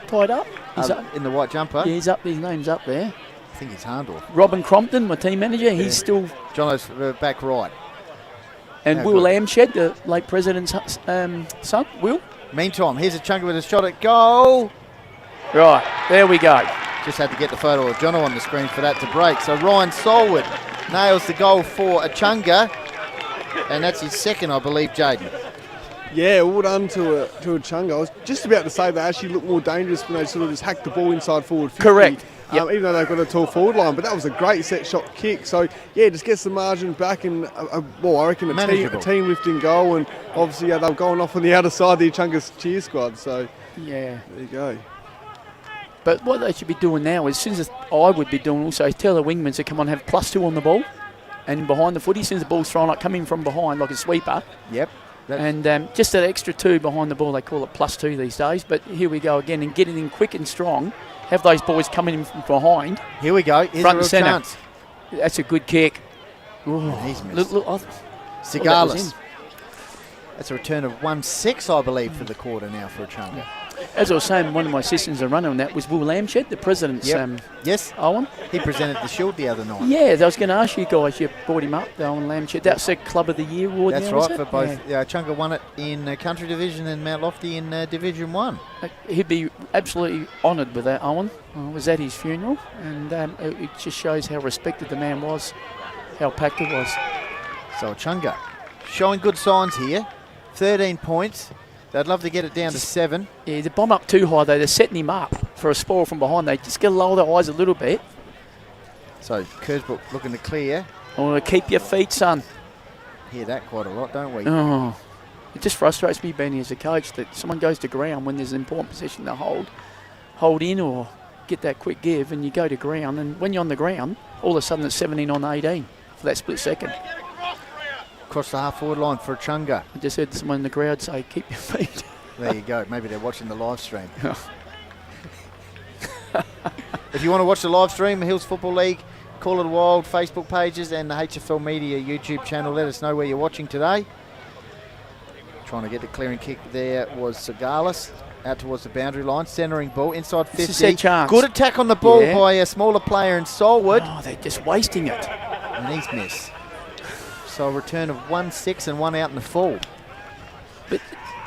tied up? He's up in the white jumper? Yeah, he's up. His name's up there. I think he's Harndorf. Robin Crompton, my team manager, he's still... Jono's back right. And Will Lamshed, the late president's son, Will. Meantime, here's Echunga with a shot at goal. Right, there we go. Just had to get the photo of Jono on the screen for that to break. So Ryan Solwood nails the goal for Echunga. And that's his second, I believe, Jaden. Yeah, well done to Echunga. I was just about to say they actually look more dangerous when they sort of just hack the ball inside forward 50. Correct. Yep. Even though they've got a tall forward line, but that was a great set shot kick. So yeah, just gets the margin back, and I reckon a team lifting goal, and obviously they were going off on the outer side of the Echunga's cheer squad. So yeah, there you go. But what they should be doing now, as soon as I would be doing also, is tell the wingmen to come on and have +2 on the ball, and behind the footy, as soon as the ball's thrown up, come in from behind like a sweeper. Yep. And just that extra 2 behind the ball, they call it +2 these days. But here we go again, and get it in quick and strong. Have those boys coming in from behind. Here we go. Here's front and centre. Chance. That's a good kick. Ooh. He's missed. Cigalis. That's a return of 1-6, I believe, for the quarter now for Echunga. As I was saying, one of my assistants are running on that was Will Lamshed, the president's yes, Owen. He presented the shield the other night. Yeah, I was going to ask you guys, you brought him up, the Owen Lamshed. That's a Club of the Year award. That's now, right, for both. Echunga won it in Country Division and Mount Lofty in Division 1. He'd be absolutely honoured with that, Owen. I was at his funeral, and it just shows how respected the man was, how packed it was. So Echunga showing good signs here. 13 points. They'd love to get it down to 7. Yeah, the bomb up too high though. They're setting him up for a spoil from behind. They just got to lower their eyes a little bit. So Kersbrook looking to clear. I want to keep your feet, son. Hear that quite a lot, don't we? Oh, it just frustrates me, Benny, as a coach, that someone goes to ground when there's an important position to hold in or get that quick give, and you go to ground, and when you're on the ground, all of a sudden it's 17 on 18 for that split second. Across the half-forward line for Echunga. I just heard someone in the crowd say, keep your feet. There you go. Maybe they're watching the live stream. If you want to watch the live stream, Hills Football League, Call It a Wild Facebook pages and the HFL Media YouTube channel, let us know where you're watching today. Trying to get the clearing kick there was Cigalis. Out towards the boundary line, centering ball, inside 50. This is their chance. Good attack on the ball by a smaller player in Solwood. Oh, they're just wasting it. And he's missed. So a return of 1-6 and 1 out in the full. But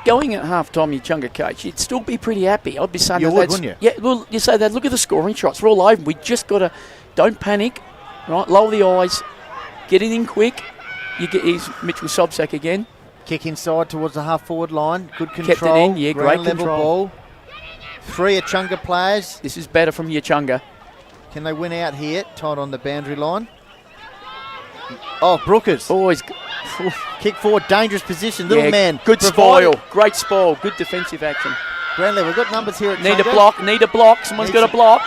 going at half-time, you Echunga coach, you'd still be pretty happy. I'd be saying you would, wouldn't you? Yeah, well, you say that, look at the scoring shots. We're all over. We just got to, don't panic, right? Lower the eyes, get it in quick. Here's Mitchell Sobsack again. Kick inside towards the half-forward line. Good control. Kept it in, yeah, great level control. Ball. 3 Echunga players. This is better from Echunga. Can they win out here? Tied on the boundary line. Oh, Brookers. Always. Kick forward, dangerous position. Little man. Good spoil. Great spoil. Good defensive action. Ground level. We've got numbers here at Need a block. Need a block. Someone's got a block.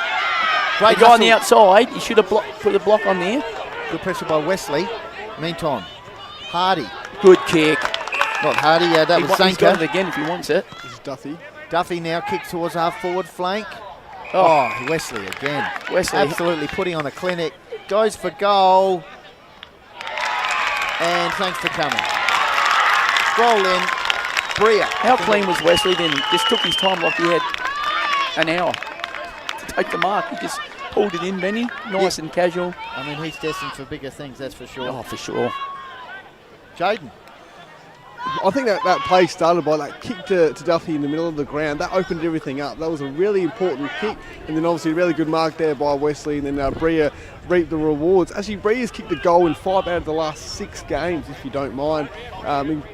Great guy on the outside. You should have put a block on there. Good pressure by Wesley. Meantime, Hardy Good kick. Not Hardy, that was He's got it Zanker. again if he wants it. This is Duffy. Duffy now kicks towards half forward flank. Oh, Wesley again. Wesley. Absolutely putting on a clinic. Goes for goal. And thanks for coming. Scroll in. Bria. How clean was Wesley then? Just took his time like he had an hour to take the mark. He just pulled it in, Benny. Nice and casual. I mean, he's destined for bigger things, that's for sure. Oh, for sure. Jaden. I think that play started by that kick to Duffy in the middle of the ground. That opened everything up. That was a really important kick. And then obviously a really good mark there by Wesley. And then Bria reaped the rewards. Actually, Bria's kicked a goal in 5 out of the last 6 games, if you don't mind,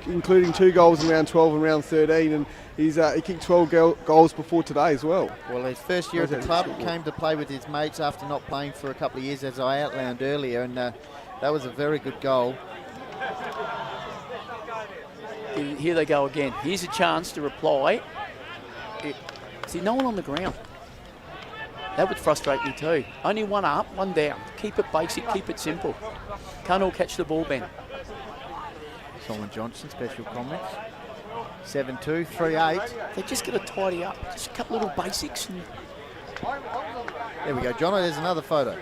including 2 goals in round 12 and round 13. And he kicked 12 goals before today as well. Well, his first year at the club, came to play with his mates after not playing for a couple of years, as I outlined earlier. And that was a very good goal. Here they go again. Here's a chance to reply. See, no one on the ground. That would frustrate me too. Only one up, one down. Keep it basic, keep it simple. Can't all catch the ball, Ben. Solomon Johnson, special comments. 7-2, 3-8. They just got to tidy up. Just a couple little basics. And There we go, Jono, there's another photo.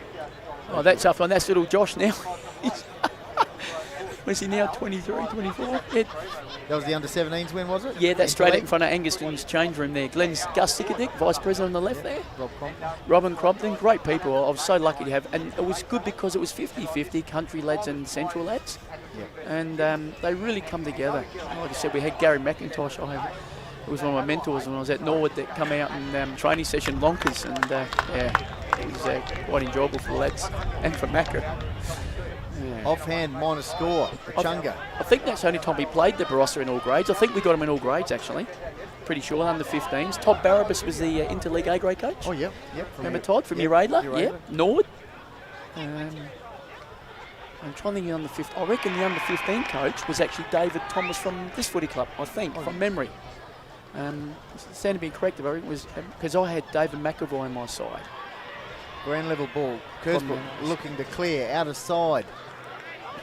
oh, that's up on that's little Josh now. Was he now 23, 24? Yeah, That was the under-17s win, was it? yeah, that's straight out in front of Anguston's change room there. Glenn's Gus Sickadick, Vice President on the left there. Rob Compton. Robin Crompton, great people. I was so lucky to have, and it was good because it was 50-50, country lads and central lads. Yep. And they really come together. Like I said, we had Gary McIntosh. It was one of my mentors when I was at Norwood that come out and training session Lonkers, and it was quite enjoyable for the lads and for Macca. Yeah. Offhand minor score, Echunga. I think that's the only time we played the Barossa in all grades. I think we got him in all grades actually. Pretty sure, under 15s. Todd Barabas was the Interleague A grade coach. Oh, yep. Remember Todd from Uradler? Yeah, Norwood. I'm trying to think of the under 15. I reckon the under 15 coach was actually David Thomas from this footy club, I think, from memory. Stand to be correct, I think it was because I had David McAvoy on my side. Grand level ball. Kersbrook looking to clear, out of side.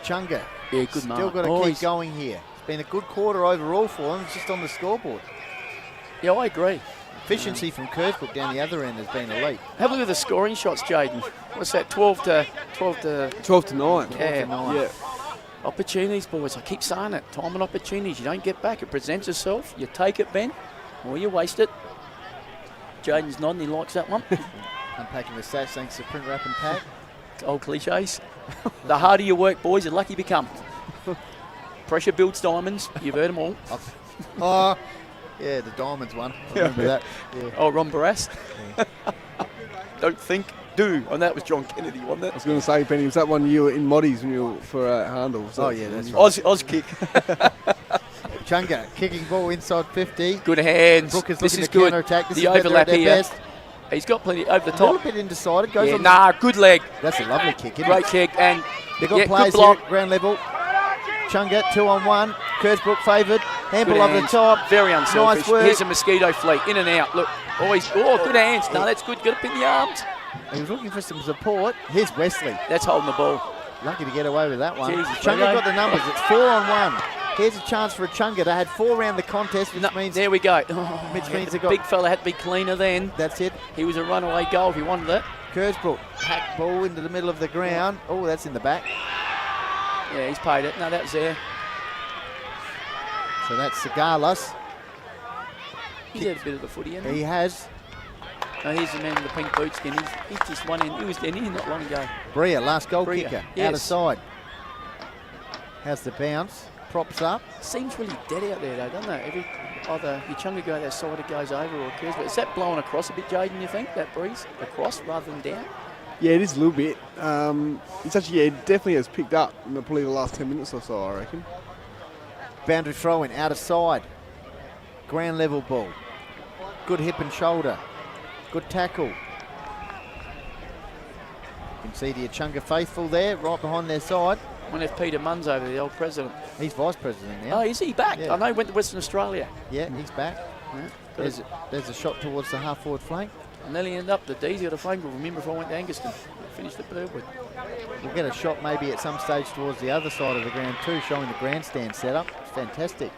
Echunga. Yeah, good mark. Still got to keep going here. It's been a good quarter overall for him, it's just on the scoreboard. Yeah, I agree. Efficiency from Kersbrook down the other end has been elite. Have a look at the scoring shots, Jaden. What's that? 12 to 9. Yeah. Opportunities, boys. I keep saying it. Time and opportunities. You don't get back. It presents itself. You take it, Ben, or you waste it. Jaden's nodding. He likes that one. Unpacking the stats thanks to Print Wrap and Pack. Old cliches. The harder you work, boys, the luckier you become. Pressure builds diamonds. You've heard them all. Oh, yeah, the Diamonds one. I remember that. Yeah. Oh, Ron Barras. Don't think, do. And that was John Kennedy, wasn't it? I was going to say, Penny, was that one you were in Moddies when you were for Handel? Oh, yeah, that's right. Oz kick. Chunga kicking ball inside 50. Good hands. Brook is this looking is to good. counter-attack. This The is better overlap at their here. best. He's got plenty over the A little top. bit undecided. Goes Yeah, on good leg. That's a lovely kick, isn't Great it? kick. And They've got good players here block. at ground level. Chunga 2-on-1. Kersbrook favoured. Handball Good over the hands. top. Very unselfish. Nice work. Here's a mosquito fleet. In and out. Look. Always. Oh, good hands. No, that's good. Got up in the arms. He was looking for some support. Here's Wesley. That's holding the ball. Lucky to get away with that one. Jesus, Chunga Bravo. got the numbers. It's 4-on-1. Here's a chance for a Chunga. They had 4 round the contest, which means There we go. Which means the they got- big fella had to be cleaner then. that's it. He was a runaway goal if he wanted it. Kersbrook, hack ball into the middle of the ground. Oh, that's in the back. Yeah, he's paid it. No, that was there. So that's Cigalas. He's had a bit of the footy in him. He has. No, here's the man with the pink boots again. He's just one in. He was in here not long ago. Bria, last goal Bria, kicker. Out of yes. side. How's the bounce? Props up. Seems really dead out there though, doesn't it? Either Echunga go that side, it goes over, or Kersbrook. Is that blowing across a bit, Jaden, you think, that breeze? Across rather than down? Yeah, it is a little bit. It's actually, it definitely has picked up in probably the last 10 minutes or so, I reckon. Boundary throw in, out of side. Ground level ball. Good hip and shoulder. Good tackle. You can see the Echunga faithful there, right behind their side. When if Peter Munn's over there, the old president. He's vice president now. Oh, is he back? Yeah. I know he went to Western Australia. Yeah, he's back. Yeah. There's a shot towards the half-forward flank. I nearly ended up the D's got a phone call. Remember if I went to Angaston, finished at Birdwood. We'll get a shot maybe at some stage towards the other side of the ground too, showing the grandstand setup. It's fantastic.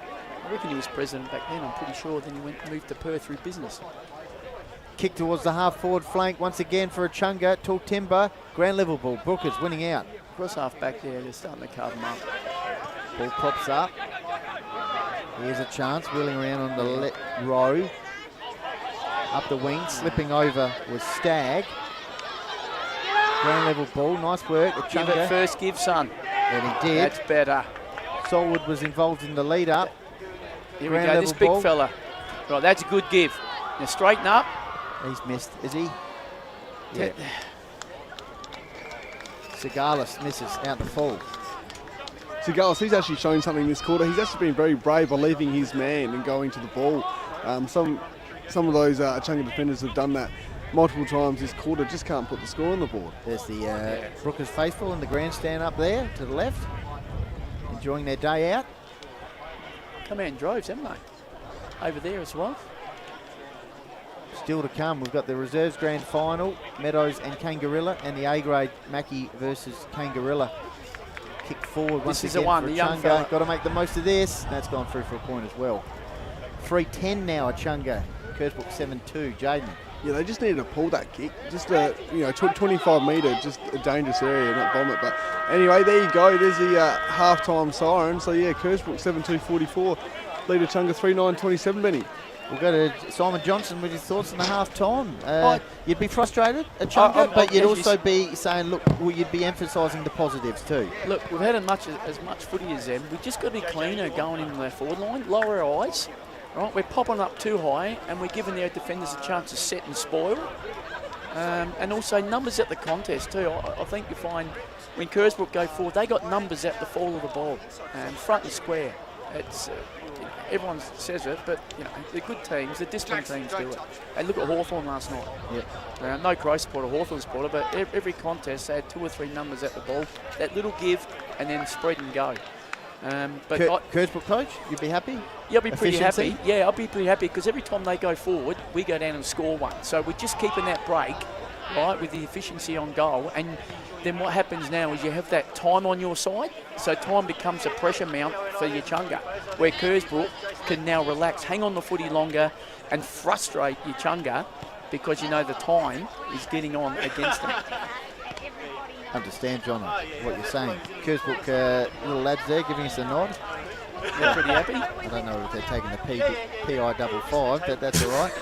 I reckon he was president back then, I'm pretty sure. Then he moved to Perth through business. Kick towards the half-forward flank once again for Echunga. Tall timber, ground level ball. Brookers winning out. Cross half back there, they're starting to carve him up. Ball props up. Here's a chance, wheeling around on the left row. Up the wing, slipping over was Stagg. Ground level ball, nice work. Give it first, give son. And he did. That's better. Solwood was involved in the lead up. Here we go, this big ball. fella. Right, that's a good give. Now straighten up. He's missed, is he? Yeah. Sigalis misses out the full. Sigalis, he's actually shown something this quarter. He's actually been very brave by leaving his man and going to the ball. Some of those Echunga defenders have done that multiple times this quarter, just can't put the score on the board. There's the Brookers faithful in the grandstand up there to the left, enjoying their day out. Come out in droves, haven't they? Over there as well. Still to come, we've got the reserves grand final, Meadows and Kangarilla, and the A grade Mackie versus Kangarilla. Kick forward once This is again the one, for the young Echunga. fella. Got to make the most of this. That's gone through for a point as well. 3-10 now, Echunga. Kersbrook 7-2. Jaden. Yeah, they just needed to pull that kick. Just a 25 metre, just a dangerous area, not bomb it. But anyway, there you go. There's the half-time siren. So yeah, Kersbrook 7-2-44. Lead Echunga 3-9-27, Benny. We'll go to Simon Johnson with his thoughts in the half-time. You'd be frustrated, Echunga, but you'd also be saying, look, you'd be emphasising the positives too. Look, we've had as much footy as them. We've just got to be cleaner going in the forward line, lower our eyes. Right, we're popping up too high and we're giving their defenders a chance to set and spoil. And also numbers at the contest too. I think you find when Kersbrook go forward, they got numbers at the fall of the ball, front and square. It's everyone says it, but the good teams, the disciplined teams do it. They look at Hawthorn last night. Yep. No Crow supporter, Hawthorn supporter, but every contest they had 2 or 3 numbers at the ball. That little give and then spread and go. But Kersbrook coach, you'd be happy? Yeah, I'll be pretty happy. Yeah, I'll be pretty happy because every time they go forward, we go down and score one. So we're just keeping that break, right, with the efficiency on goal. And then what happens now is you have that time on your side. So time becomes a pressure mount for your Echunga, where Kersbrook can now relax, hang on the footy longer and frustrate your Echunga because the time is getting on against them. Understand, John, what you're saying. Kersbrook, little lads there giving us a nod. They're pretty happy. I don't know if they're taking the PI55, but that's all right.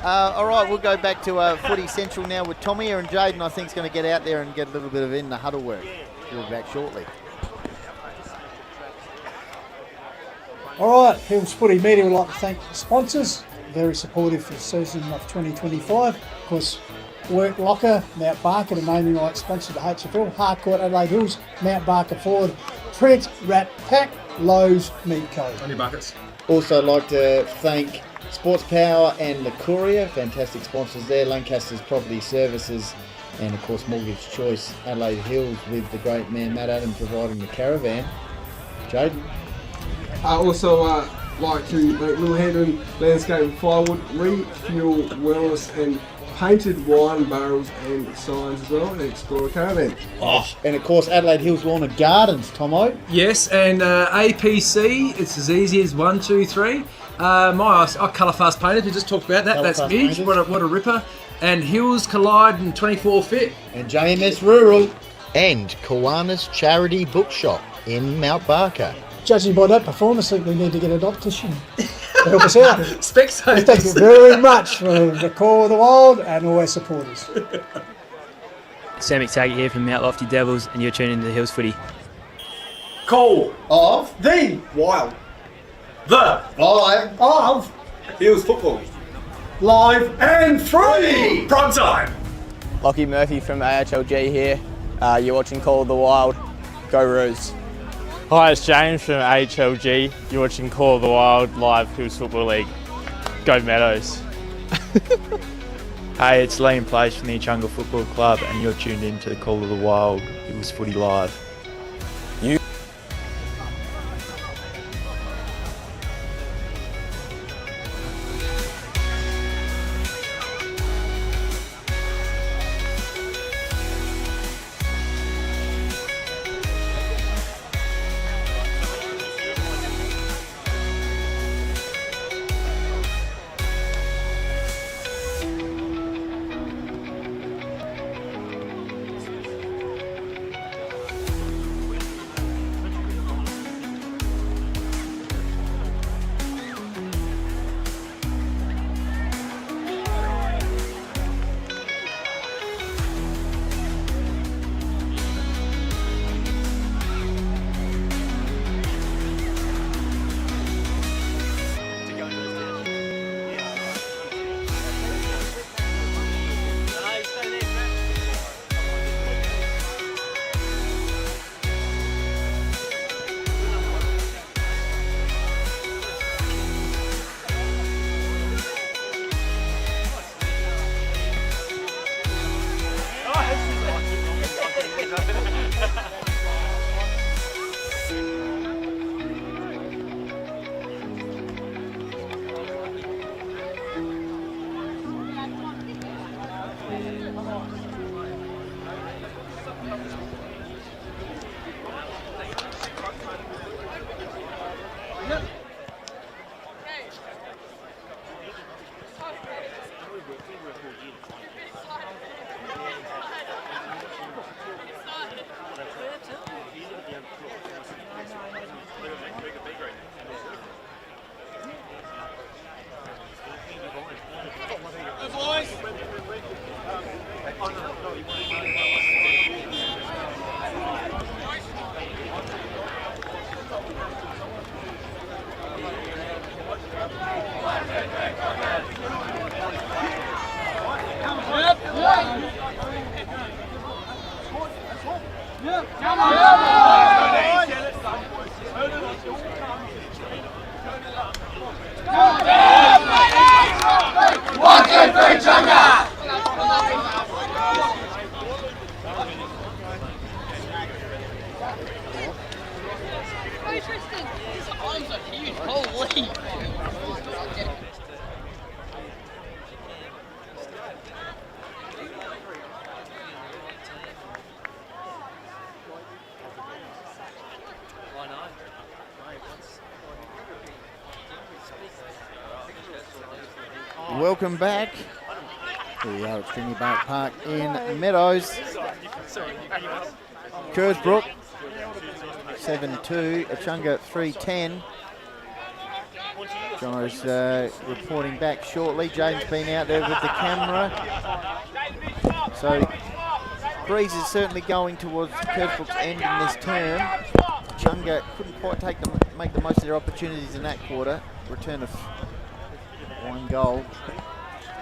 All right, we'll go back to Footy Central now with Tommy and Jaden. I think is going to get out there and get a little bit of in the huddle work. We'll be back shortly. All right, Hills Footy Media would like to thank the sponsors. Very supportive for the season of 2025. Of course, Work Locker, Mount Barker, the main night sponsor of the HFL, Harcourt, Adelaide Hills, Mount Barker Ford, Trent, Rat Pack, Lowe's, Meat Co. On your buckets. Also like to thank Sports Power and the Courier, fantastic sponsors there, Lancaster's Property Services, and of course Mortgage Choice, Adelaide Hills, with the great man Matt Adam providing the caravan. Jaden. Also like to thank Little Hendon Landscape and Plywood, Refuel Wellness and painted wine barrels and signs as well, and Explorer Caravan. And of course Adelaide Hills Lawn and Gardens, Tomo. Yes, and APC, it's as easy as 1, 2, 3. I colour fast painted, we just talked about that. That's Midge, what a ripper. And Hills Collide and 24 Fit. And JMS Rural. And Kiwanis Charity Bookshop in Mount Barker. Judging by that performance, I think we need to get an optician to help us out. Spectators. Thank you very much for the call of the wild and all our supporters. Sam McTaggart here from Mount Lofty Devils, and you're tuning into the Hills Footy. Call of the Wild. The live of Hills Football. Live and free. Prime time. Lockie Murphy from AHLG here. You're watching Call of the Wild. Go Roos. Hi, it's James from HLG. You're watching Call of the Wild live Hills Football League. Go Meadows. Hey, it's Liam Place from the Echunga Football Club, and you're tuned in to the Call of the Wild Hills Footy Live. Welcome back. Here we are at Stringybark Park in Meadows. Kersbrook 7-2, Echunga 3-10. Jono's reporting back shortly. Jaden's been out there with the camera. So breeze is certainly going towards Kersbrook's end in this term. Echunga couldn't quite make the most of their opportunities in that quarter. Return of 1 goal.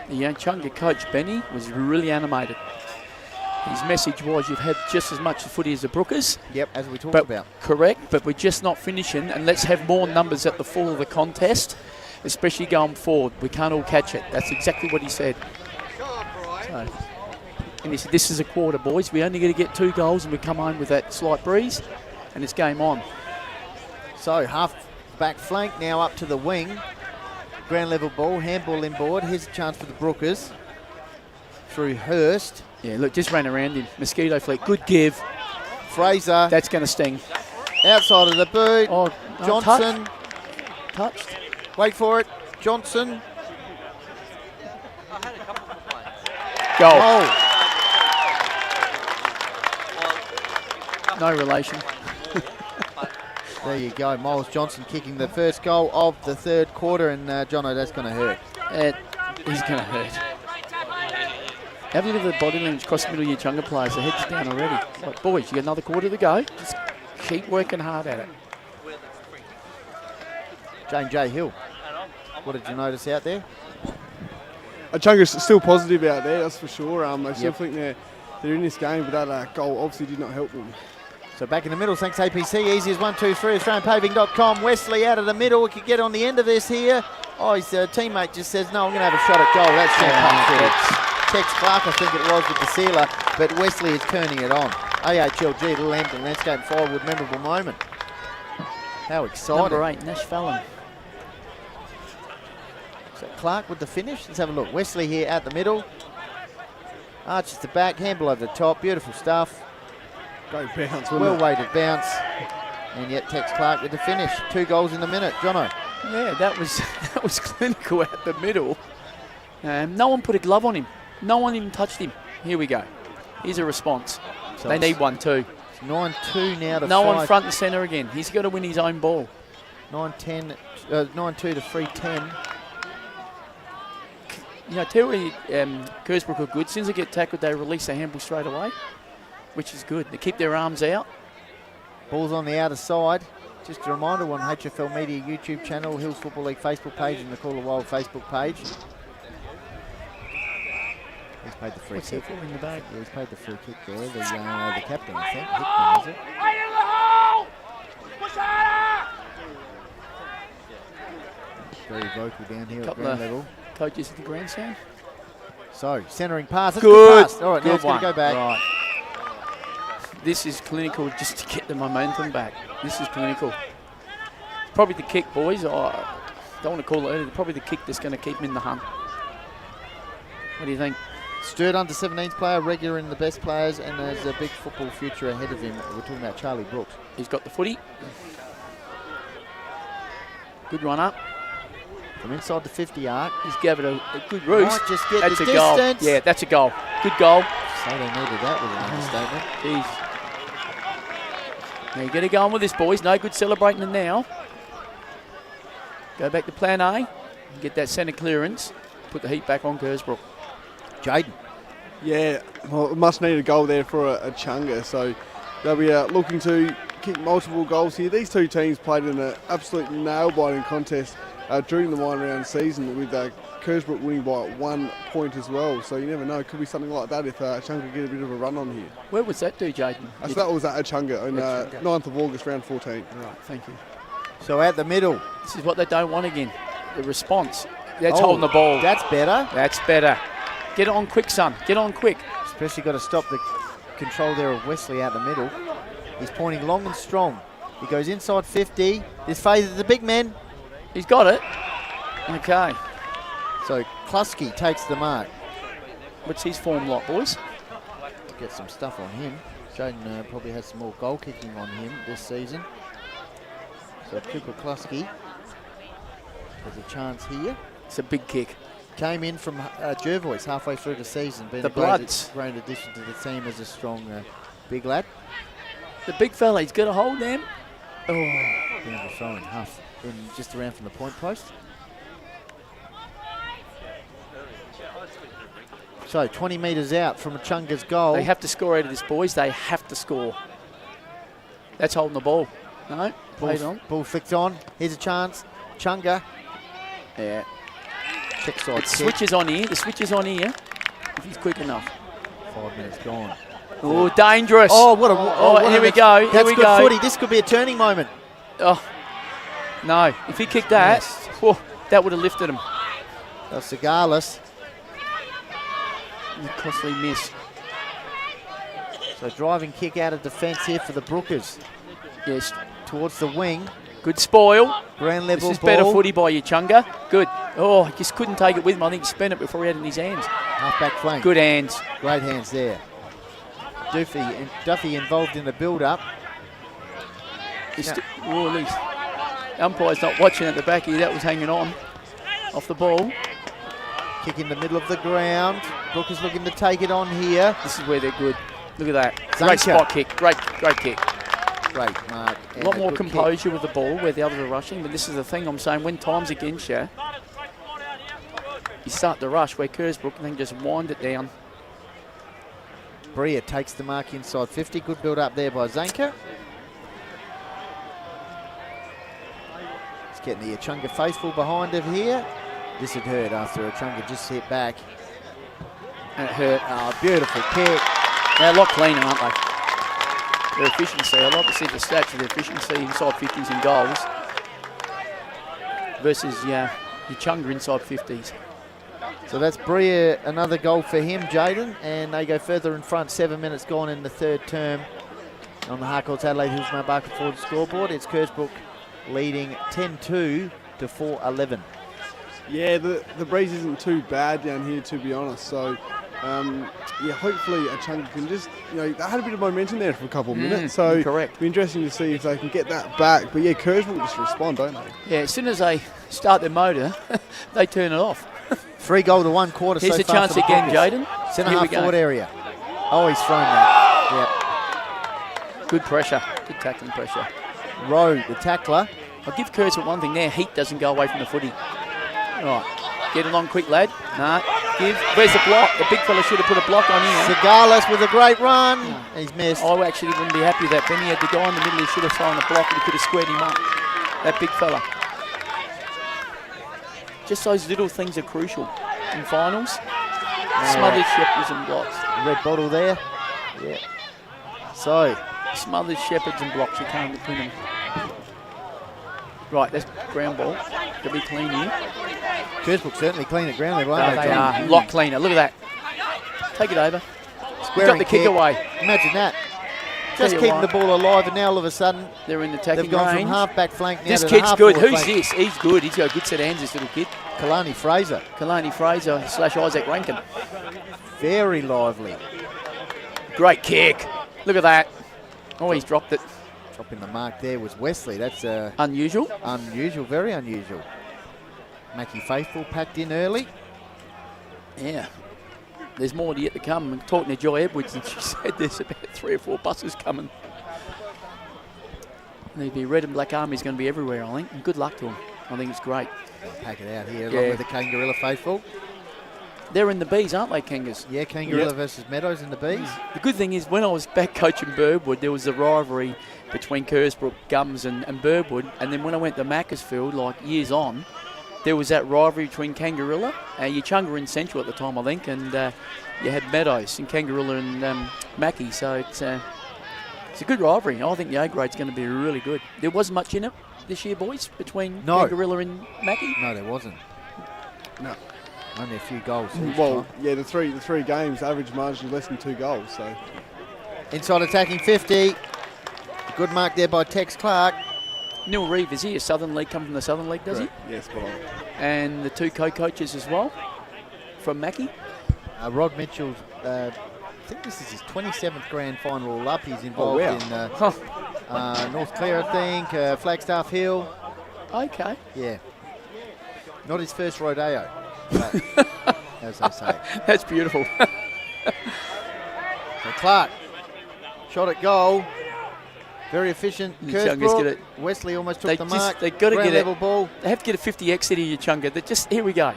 The Echunga coach, Benny, was really animated. His message was, you've had just as much footy as the Brookers. Yep, as we talked about. Correct, but we're just not finishing, and let's have more numbers at the fall of the contest, especially going forward. We can't all catch it. That's exactly what he said. So, and he said, this is a quarter, boys. We only got to get 2 goals, and we come home with that slight breeze, and it's game on. So, half back flank now up to the wing. Ground level ball, handball inboard. Here's a chance for the Brookers through Hurst. Yeah, look, just ran around him. Mosquito fleet, good give. Fraser. That's going to sting. Outside of the boot. Oh, Johnson. Touched. Wait for it. Johnson. Goal. Oh. No relation. There you go. Miles Johnson kicking the first goal of the third quarter, and Jono, that's going to hurt. He's going to hurt. Have a look at the body language across the middle of your Echunga players. The head's down already. Like, boys, you got another quarter to go. Just keep working hard at it. Jane J. Hill, what did you notice out there? Echunga's still positive out there, that's for sure. I still think they're in this game, but that goal obviously did not help them. So back in the middle, thanks APC. Easy as 1, 2, 3. AustralianPaving.com. Wesley out of the middle. We could get on the end of this here. Oh, his teammate just says, no, I'm going to have a shot at goal. That's champagne. Tex Clark, I think it was, with the sealer, but Wesley is turning it on. AHLG, Little Hampton Landscape Firewood, memorable moment. How exciting. Number 8, Nash Fallon. So Clark with the finish. Let's have a look. Wesley here at the middle. Arches the back, handball over the top. Beautiful stuff. Great bounce, well-weighted bounce. And yet Tex Clark with the finish. 2 goals in the minute. Jono. Yeah, that was clinical at the middle. No one put a glove on him. No one even touched him. Here we go. Here's a response. So they need one too. 9-2 now to no 5. one front and centre again. He's got to win his own ball. 9-2 to 3-10. You know, tell you, Kersbrook are good. As soon as they get tackled, they release their handball straight away, which is good. They keep their arms out. Ball's on the outer side. Just a reminder, on HFL Media YouTube channel, Hills Football League Facebook page, and the Call of Wild Facebook page. He's paid the free What's kick. in the bag? Yeah, he's paid the free kick there. The captain, I think. Hickman, is it? Very vocal down here at ground level. Coaches at the grandstand. So, centering pass. That's Good. Good pass. All right, now it's going to go back. Right. This is clinical just to get the momentum back. This is clinical. Probably the kick, boys. I don't want to call it early. Probably the kick that's going to keep him in the hunt. What do you think? Sturt under-17s player, regular in the best players, and has a big football future ahead of him. We're talking about Charlie Brooks. He's got the footy. Good run up. From inside the 50 arc. He's given it a good roost. Might just get that's the a goal. distance. Yeah, that's a goal. Good goal. So they needed that with an understatement. Jeez. Now you get it going with this, boys. No good celebrating it now. Go back to plan A. Get that centre clearance. Put the heat back on Kersbrook. Jaden. Yeah, well, must need a goal there for a Echunga. So they'll be looking to kick multiple goals here. These two teams played in an absolute nail-biting contest during the minor-round season, with Kersbrook winning by 1 point as well. So you never know. Could be something like that if Echunga get a bit of a run on here. Where was that, Jaden? So that was at Echunga on 9th of August, round 14. Right, thank you. So at the middle. This is what they don't want again. The response. That's holding the ball. That's better. That's better. Get on quick, son. Get on quick. Especially got to stop the control there of Wesley out the middle. He's pointing long and strong. He goes inside 50. This favours the big men. He's got it. Okay. So Klusky takes the mark. What's his form like, boys? Get some stuff on him. Jaden probably has some more goal kicking on him this season. So Cooper Klusky has a chance here. It's a big kick. Came in from Jervois halfway through the season. Been the Bloods. Great addition to the team as a strong big lad. The big fella, he's got a hold them. Oh. Bit of a throwing half in just around from the point post. So 20 metres out from Echunga's goal. They have to score out of this, boys. They have to score. That's holding the ball. No, played on. Ball flicked on. Here's a chance. Echunga. Yeah. Check side. It switches on here. The switch is on here. If he's quick enough. 5 minutes gone. Oh, dangerous. Oh, what a... here we go. Here That's we good go. footy. This could be a turning moment. Oh, no. If he kicked that, whoa, that would have lifted him. That's Cigarless. A costly miss. So driving kick out of defence here for the Brookers. Yes. Towards the wing. Good spoil. Ground level This is ball. better footy by Echunga. Good. Oh, he just couldn't take it with him. I think he spent it before he had it in his hands. Half-back flank. Good hands. Great hands there. Duffy involved in the build-up. Umpire's not watching at the back here. That was hanging on. Off the ball. Kick in the middle of the ground. Brookers looking to take it on here. This is where they're good. Look at that. Zanka. Great spot kick. Great kick. Great mark. A lot more composure with the ball where the others are rushing. But this is the thing I'm saying. When time's against you, you start to rush where Kersbrook and then just wind it down. Bria takes the mark inside 50. Good build up there by Zanka. He's getting the Echunga faithful behind him here. This had hurt after Echunga just hit back. And it hurt. Oh, beautiful kick. They're a lot cleaner, aren't they? Their efficiency. I'd like to see the stats of their efficiency inside 50s and goals versus Echunga inside 50s. So that's Bria, another goal for him, Jaden, and they go further in front. 7 minutes gone in the third term on the Harcourts Adelaide Hills Mount Ford scoreboard. It's Kersbrook leading 10-2 to 4-11. Yeah, the breeze isn't too bad down here, to be honest. So, hopefully Echunga can just, they had a bit of momentum there for a couple of minutes. So, correct. It'll be interesting to see if they can get that back. But yeah, Kersbrook just respond, don't they? Yeah, as soon as they start their motor, they turn it off. 3 goal to 1 quarter. Here's so a far chance for the again, Brookers. Jaden. Centre Here we half go. forward area. Oh, he's thrown that. Yep. Good pressure. Good tackling pressure. Rowe, the tackler. I'll give Kersbrook one thing there. Heat doesn't go away from the footy. Right. Get along quick, lad. Nah. Where's the block? The big fella should have put a block on here. Cigarless with a great run. He's missed. I actually wouldn't be happy with that. Benny had the guy in the middle who should have thrown a block and he could have squared him up. That big fella. Just those little things are crucial in finals. Smothered shepherds and blocks. Red bottle there. Yeah. So. Smothered shepherds and blocks. You can't win them. Right, that's ground ball. They'll be clean here. Kersbrook certainly clean at ground level, They aren't they? are. A lot cleaner. Look at that. Take it over. Squaring Got the kick away. Imagine that. Just keeping the ball alive, and now all of a sudden they're in the attacking they've gone range. from half-back flank now This to the kid's good. half-forward Who's flank. this? He's good. He's got a good set of hands, this little kid. Kalani Fraser. Kalani Fraser / Isaac Rankin. Very lively. Great kick. Look at that. Oh, he's dropped it. Dropping the mark there was Wesley. That's unusual. Unusual, very unusual. Mackie Faithful packed in early. Yeah. There's more yet to come. I'm talking to Joy Edwards, and she said there's about 3 or 4 buses coming. The Red and Black Army is going to be everywhere, I think. And good luck to them. I think it's great. Pack it out here along with the Kangarilla Faithful. They're in the Bs, aren't they, Kangas? Yeah, Kangarilla versus Meadows in the Bs. The good thing is, when I was back coaching Birdwood, there was a rivalry between Kersbrook, Gums and Birdwood. And then when I went to Macclesfield, like years on, there was that rivalry between Kangarilla, Echunga and Central at the time, I think, and you had Meadows and Kangarilla and Mackie. So it's a good rivalry. I think the A grade's going to be really good. There wasn't much in it this year, boys, between Kangarilla and Mackie? No, there wasn't. No. Only a few goals. Well, yeah, the three games, average margin is less than 2 goals. So inside attacking 50. Good mark there by Tex Clark. Neil Reeve, is he a Southern League, come from the Southern League, does he? Yes, spot on. And the 2 co-coaches as well from Mackie. Rod Mitchell, I think this is his 27th grand final all up. He's involved in North Clare, I think, Flagstaff Hill. Okay. Yeah. Not his first rodeo, but, as they say. That's beautiful. So Clark, shot at goal. Very efficient. Kersbrook. Wesley almost took the mark. They've got to get level ball. They have to get a 50 exit of Echunga. Here we go.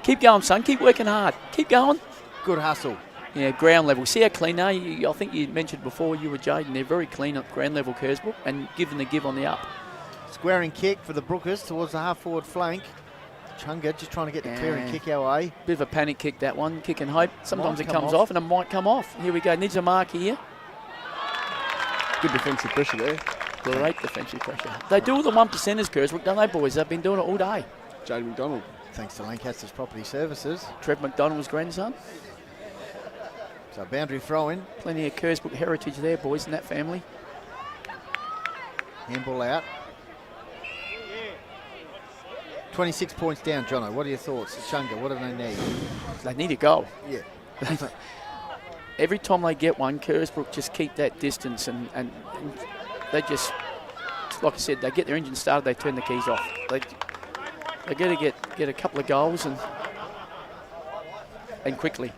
Keep going, son. Keep working hard. Keep going. Good hustle. Yeah, ground level. See how clean they are? I think you mentioned before, you were Jaden. They're very clean at ground level, Kersbrook, and giving the give on the up. Squaring kick for the Brookers towards the half-forward flank. Chunga just trying to get the clearing kick our way. Bit of a panic kick, that one. Kick and hope. Sometimes it comes off, and it might come off. Here we go. Needs a mark here. Good defensive pressure there. Great defensive pressure. They do all the 1%ers, Kersbrook, don't they, boys? They've been doing it all day. Jaden McDonald. Thanks to Lancaster's Property Services. Trev McDonald's grandson. So boundary throw-in. Plenty of Kersbrook heritage there, boys, in that family. Handball out. 26 points down, Jono. What are your thoughts? Echunga, what do they need? They need a goal. Yeah. Every time they get one, Kersbrook just keep that distance and they just, like I said, they get their engine started, they turn the keys off. They got to get a couple of goals and quickly.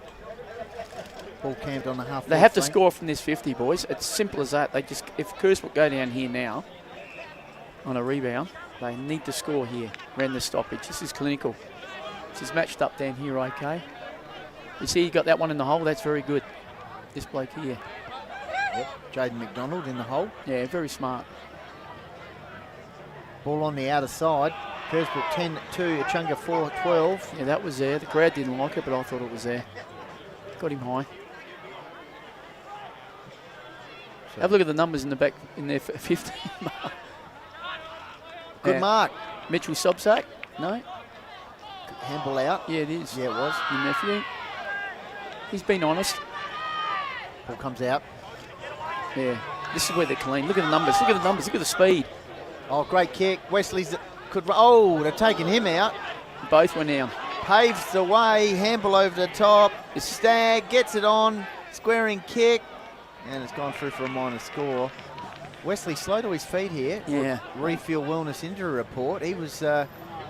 Ball camped on the half. They have to score from this 50, boys. It's simple as that. If Kersbrook go down here now on a rebound, they need to score here around the stoppage. This is clinical. This is matched up down here, okay. You see, you got that one in the hole. That's very good. This bloke here. Yep, Jaden McDonald in the hole. Yeah, very smart. Ball on the outer side. Kersbrook 10-2, Echunga 4-12. Yeah, that was there. The crowd didn't like it, but I thought it was there. Got him high. So have a look at the numbers in the back in there for 15. Good mark. Mitchell Sobsack? No? Handball out. Yeah, it is. Yeah, it was. Your nephew. He's been honest. Ball comes out. Yeah. This is where they're clean. Look at the numbers. Look at the numbers. Look at the speed. Oh, great kick. Wesley's could. Oh, they're taking him out. Both went down. Paves the way. Handball over the top. Stagg gets it on. Squaring kick. And it's gone through for a minor score. Wesley slow to his feet here. Yeah. Refuel wellness injury report. He was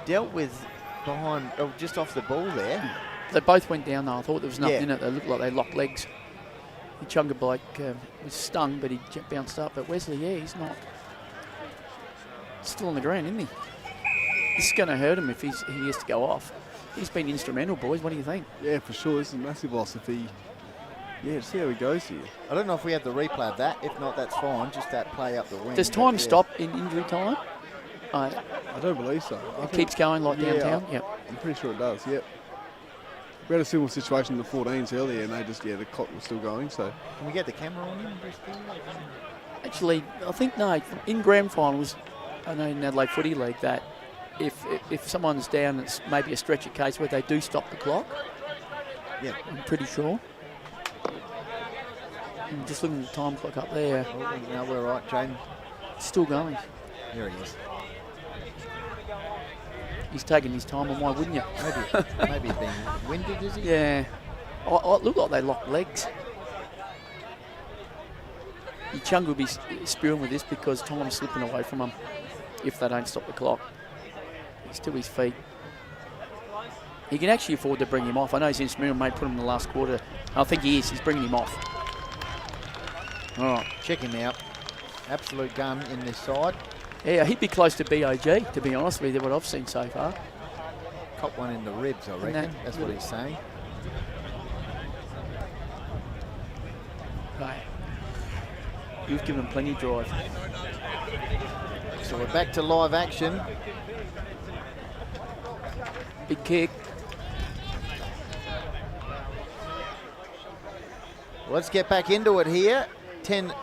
dealt with behind, just off the ball there. They both went down though. I thought there was nothing in it. They looked like they locked legs. The Echunga bloke was stung, but he bounced up. But Wesley, yeah, he's not. Still on the ground, isn't he? This is going to hurt him if he has to go off. He's been instrumental, boys. What do you think? Yeah, for sure. This is a massive loss if he... Yeah, see how he goes here. I don't know if we have the replay of that. If not, that's fine. Just that play up the wing. Does time stop in injury time? I don't believe so. It keeps going like downtown? Yep. I'm pretty sure it does, yep. We had a similar situation in the 14s earlier and they just, the clock was still going, so. Can we get the camera on him? Actually, I think, no, in grand finals, I know in Adelaide Footy League that if someone's down, it's maybe a stretcher case where they do stop the clock. Yeah. I'm pretty sure. And just looking at the time clock up there. Oh, no, we're right, Jaden. Still going. Here he is. He's taking his time, and why wouldn't you? Maybe he's being winded, is he? Yeah. I look like they lock legs. Echunga will be spewing with this because time's slipping away from him if they don't stop the clock. He's to his feet. He can actually afford to bring him off. I know his instrumental may put him in the last quarter. I think he is. He's bringing him off. All right, check him out. Absolute gun in this side. Yeah, he'd be close to BOG, to be honest with you, what I've seen so far. Cop one in the ribs, I reckon. That's what he's saying. Right. You've given him plenty of drive. So we're back to live action. Big kick. Let's get back into it here. 10-3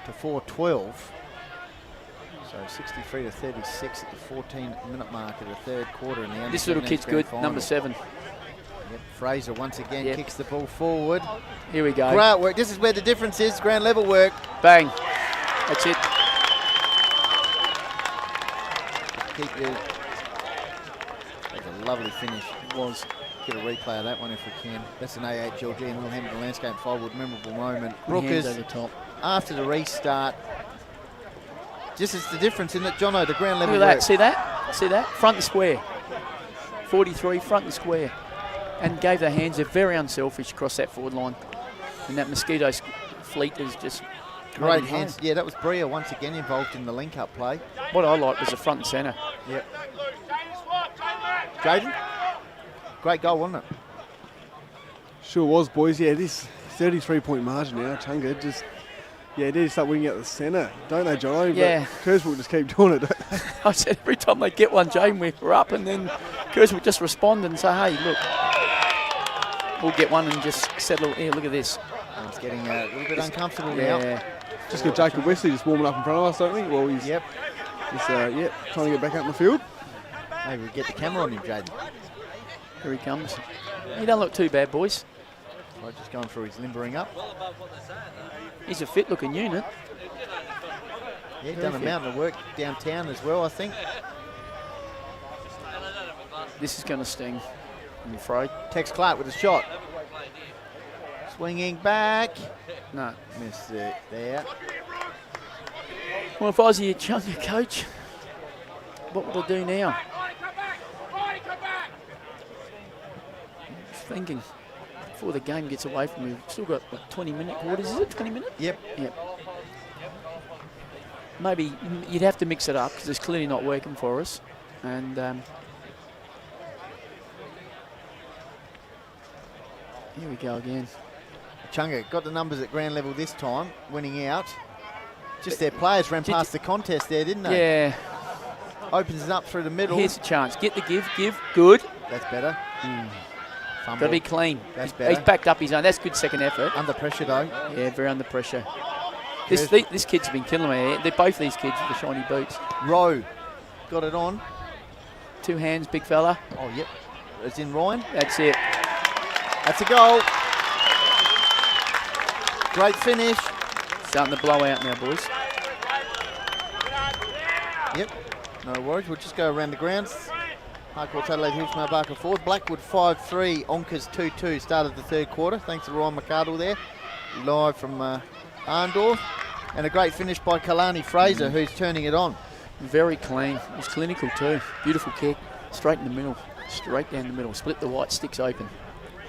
to 4-12. So 63 to 36 at the 14-minute mark of the third quarter in the This little kid's good, number 7. Yep, Fraser once again kicks the ball forward. Here we go. Great work. This is where the difference is. Ground level work. Bang. That's it. Keep you. That's a lovely finish. It was. Get a replay of that one if we can. That's an AHLG and Will Hamilton Landscape Firewood memorable moment. Brookers, over the top. After the restart, just it's the difference in that, Jono, the ground level Look at that. work. See that? See that? Front and square. 43, front and square. And gave their hands. They're very unselfish across that forward line. And that Mosquito fleet is just great hands. Yeah, that was Bria once again involved in the link-up play. What I liked was the front and centre. Yep. Jaden? Great goal, wasn't it? Sure was, boys. Yeah, this 33-point margin now. Echunga just, yeah, they start winning out the centre, don't they, Jono? Yeah. But Kersbrook just keep doing it, don't they? I said every time they get one, Jane, we're up, and then Kersbrook just respond and say, hey, look, we'll get one and just settle here. Look at this. Oh, it's getting a little bit uncomfortable now. Just got Jacob Wesley just warming up in front of us, don't we? Well, he's trying to get back out in the field. Maybe we get the camera on him, Jaden. Here he comes. He don't look too bad, boys. Right, just going through his limbering up. He's a fit-looking unit. Yeah, done a mountain of work downtown as well, I think. This is going to sting, I'm afraid. Tex Clark with a shot. Swinging back. No. Missed it there. Well, if I was the Echunga coach, what would I do now? Thinking before the game gets away from me. Still got what, 20-minute quarters, is it? 20 minutes? Yep. Maybe you'd have to mix it up because it's clearly not working for us. And here we go again. Echunga got the numbers at ground level this time, winning out. Just their players ran past the contest there, didn't they? Yeah. Opens it up through the middle. Here's a chance. Get the give. Good. That's better. Got to be clean. That's better. He's backed up his own. That's good second effort. Under pressure though. Yeah, very under pressure. This kid's been killing me. They're both these kids with the shiny boots. Rowe got it on. 2 hands, big fella. Oh, yep. It's in Ryan. That's it. That's a goal. Great finish. Starting to blow out now, boys. Yep. No worries. We'll just go around the grounds. Harcourt, Adelaide Hills, Marbarker fourth. Blackwood 5-3, Onkers 2-2. Started the third quarter. Thanks to Ryan McArdle there. Live from Arndorf. And a great finish by Kalani Fraser, who's turning it on. Very clean. It was clinical too. Beautiful kick. Straight in the middle. Straight down the middle. Split the white sticks open.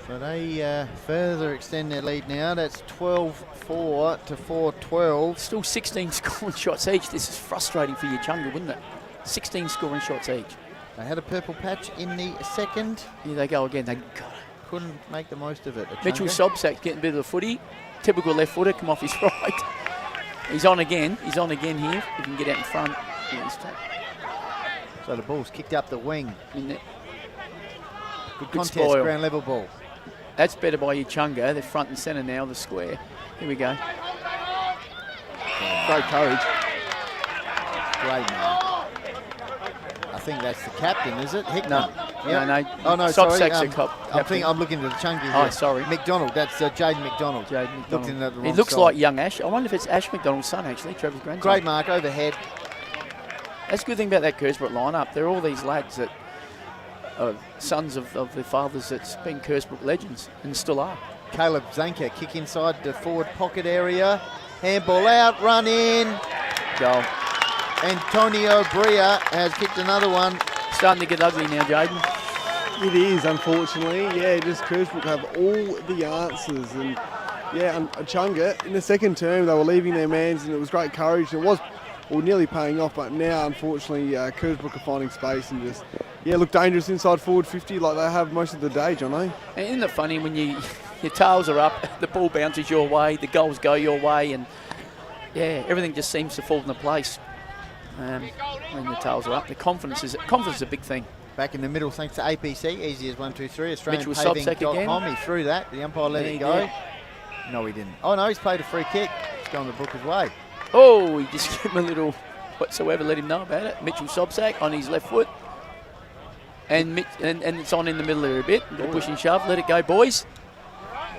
So they further extend their lead now. That's 12-4 to 4-12. Still 16 scoring shots each. This is frustrating for Echunga, wouldn't it? 16 scoring shots each. They had a purple patch in the second. Here they go again. They couldn't make the most of it. Mitchell Sobsack getting a bit of the footy. Typical left footer, come off his right. He's on again. He's on again here. He can get out in front. So the ball's kicked up the wing. Good contest, spoil. ground level ball. That's better by Echunga. They're front and centre now, the square. Here we go. Great courage. Great man. I think that's the captain, is it? Hickman. No, Yep. No. Oh, no, Sobsak's sorry. a cop. I'm looking at the chunky here. Oh, sorry. McDonald. That's Jaden McDonald. Jaden Looking at the He wrong looks side. like young Ash. I wonder if it's Ash McDonald's son, actually, Trevor's grandson. Great mark overhead. That's a good thing about that Kersbrook lineup. They're all these lads that are sons of their fathers that's been Kersbrook legends and still are. Caleb Zanker kick inside the forward pocket area. Handball out, run in. Goal. Antonio Bria has kicked another one. Starting to get ugly now, Jaden. It is, unfortunately. Yeah, just Kersbrook have all the answers. And yeah, Echunga, in the second term, they were leaving their mans and it was great courage. It was nearly paying off, but now, unfortunately, Kersbrook are finding space and just, look dangerous inside forward 50 like they have most of the day, Jono. And isn't it funny when your tails are up, the ball bounces your way, the goals go your way, and everything just seems to fall into place when the tails are up. The confidence is a big thing. Back in the middle, thanks to APC. Easy as 1, 2, 3. AustralianPaving.com. He threw that. The umpire let it go. No, he didn't. Oh, no, he's played a free kick. It's gone the Brooker's way. Oh, he just gave him a little whatsoever, let him know about it. Mitchell Sobsak on his left foot. And it's on in the middle there a bit. A push and shove. Let it go, boys.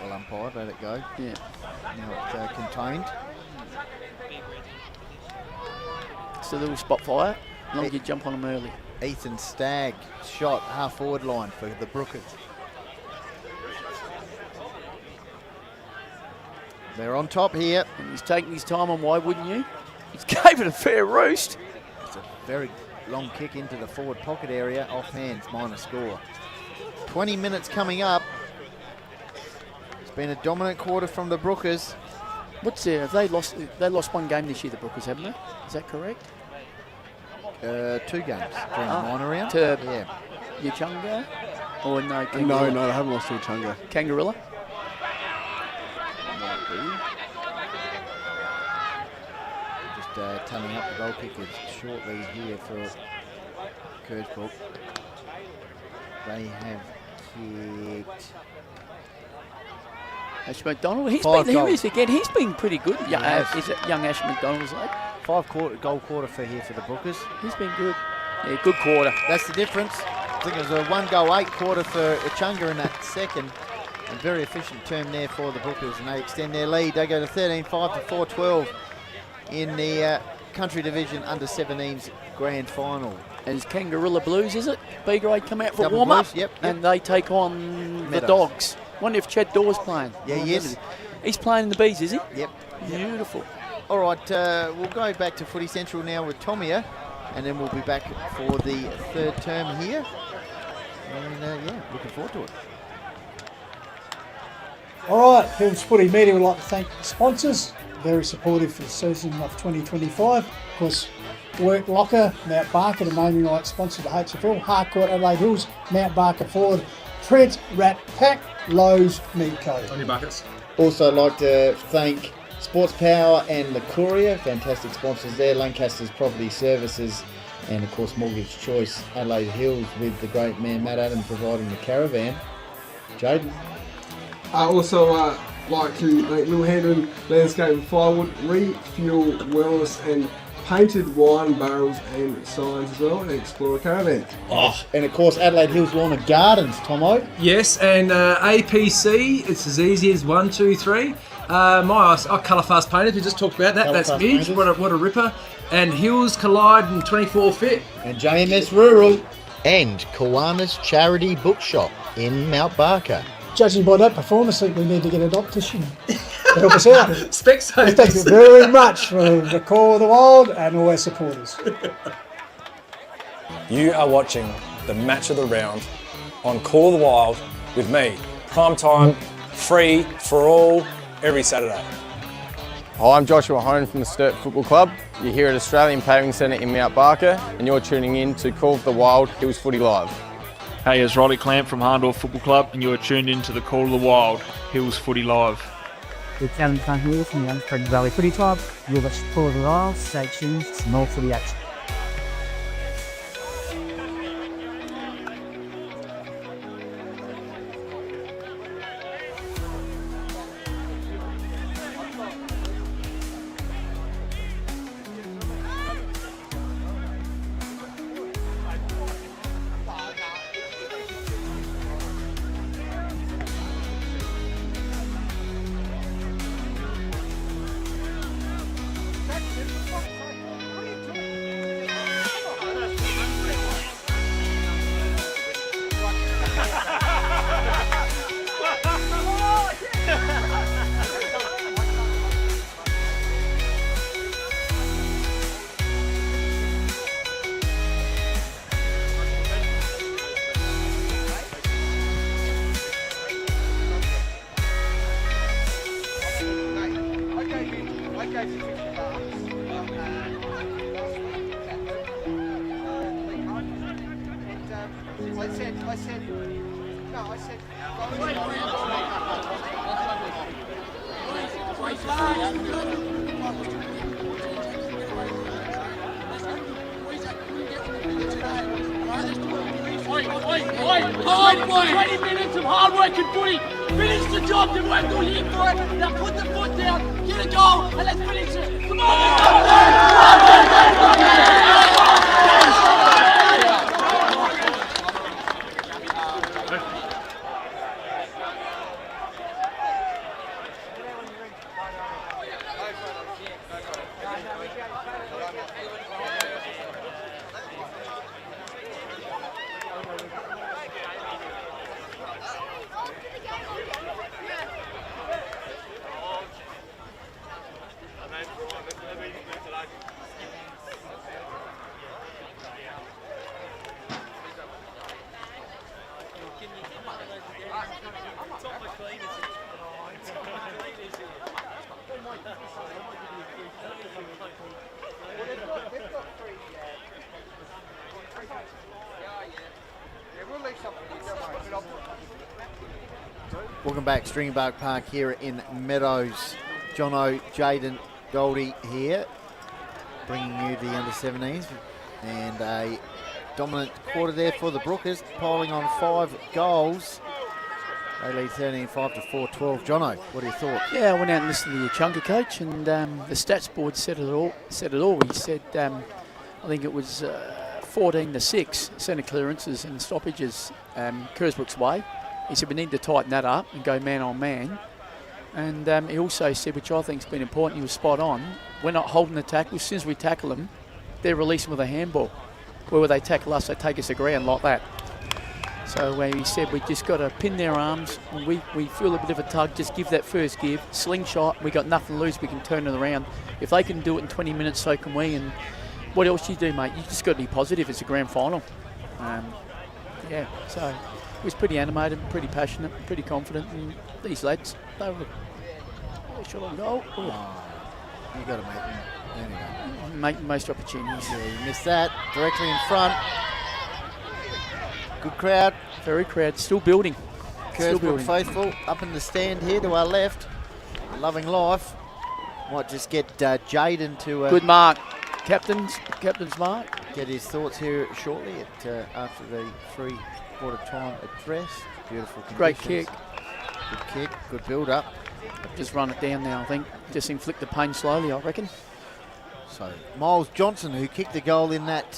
Well umpired, let it go. Yeah. Now it's contained. It's a little spot fire. As long as you jump on them early. Ethan Stagg shot half forward line for the Brookers. They're on top here. And he's taking his time on, why wouldn't you? He's gave it a fair roost. It's a very long kick into the forward pocket area. Off hands, minor score. 20 minutes coming up. It's been a dominant quarter from the Brookers. What's there? Have they lost one game this year, the Brookers, haven't they? Is that correct? 2 games during the minor round. To yeah. Echunga? Or no? No, they haven't lost to Echunga. Kangarilla? Might be. Just telling up the goal kickers shortly here for Kersbrook. They have kicked Ash McDonald. He's 5 been, here goals. again. He's been pretty good. Yes. Is it young Ash McDonald's lad? 5 goal quarter for here for the Brookers. He's been good. Yeah, good quarter. That's the difference. I think it was a 1 goal 8 quarter for Echunga in that second. A very efficient term there for the Brookers, and they extend their lead. They go to 13-5 to 4-12 in the Country Division Under-17s Grand Final. And it's Kangarilla Blues, is it? B grade come out for Double warm-up. Blues, yep. And they take on Meadows. the Dogs. Wonder if Chad Dawes playing. Yeah, he is. He's playing in the Bees, is he? Yep. Beautiful. All right, we'll go back to Footy Central now with Tomia, and then we'll be back for the third term here. And looking forward to it. All right, Hills Footy Media would like to thank the sponsors, very supportive for the season of 2025. Of course, Work Locker, Mount Barker, the main night sponsor of the HFL, Harcourt, Adelaide Hills, Mount Barker Ford, Trent, Rat Pack, Lowe's, Meat Co. On your buckets. Also like to thank Sports Power and the Courier, fantastic sponsors there, Lancaster's Property Services, and of course Mortgage Choice, Adelaide Hills, with the great man Matt Adam providing the caravan. Jaden. I also like to thank Little Hendon Landscape and Firewood, Refuel Wellness, and painted wine barrels and signs as well, and Explorer Caravan. And of course Adelaide Hills Lawn and Gardens, Tomo. Yes, and APC, it's as easy as 1, 2, 3. I colour fast painted, we just talked about that. Colour That's fast Midge, painted. what a ripper. And Hills Collide and 24 Fit. And JMS Rural. And Kiwanis Charity Bookshop in Mount Barker. Judging by that performance, I think we need to get an optician to help us out. Specsavers. Thank you very much for the Call of the Wild and all our supporters. You are watching the match of the round on Call of the Wild with me, prime time, free for all, every Saturday. Hi, I'm Joshua Hone from the Sturt Football Club. You're here at Australian Paving Centre in Mount Barker, and you're tuning in to Call of the Wild Hills Footy Live. Hey, it's Riley Clamp from Harndorf Football Club, and you are tuned in to the Call of the Wild Hills Footy Live. It's Alan Dunhill from the Unfriended Valley Footy Club. You're the Call of the Wild, stay tuned to more footy action. Hard work, 20 minutes of hard work and footy. Finish the job, you worked all year for it. Now put the foot down, get a goal, and let's finish it. Come Welcome back, Stringybark Park here in Meadows. Jono, Jaden, Goldie here, bringing you the under-17s, and a dominant quarter there for the Brookers, piling on 5 goals. They lead 13-5 to 4-12. Jono, what are your thoughts? Yeah, I went out and listened to the Echunga coach, and the stats board said it all. He said, I think it was 14-6 centre clearances and stoppages Kersbrook's way. He said we need to tighten that up and go man on man. And he also said, which I think has been important, he was spot on, we're not holding the tackle. As soon as we tackle them, they're releasing with a handball. Where they tackle us, they take us to ground like that. So he said we just got to pin their arms. And we feel a bit of a tug, just give that first give. Slingshot, we got nothing to lose, we can turn it around. If they can do it in 20 minutes, so can we. And what else do you do, mate? You just got to be positive. It's a grand final. Yeah, so it was pretty animated, pretty passionate, pretty confident. And these lads, they were shot on goal. You got to make them anyway. Make the most opportunities. Yeah, you missed that. Directly in front. Good crowd. Very crowd. Still building. Kersbrook faithful up in the stand here to our left. Loving life. Might just get Jaden to... good mark. Captain's mark. Get his thoughts here shortly after the 3/4 time address. Beautiful conditions. Great kick. Good kick. Good build up. Just run it down now, I think. Just inflict the pain slowly, I reckon. So Miles Johnson, who kicked the goal in that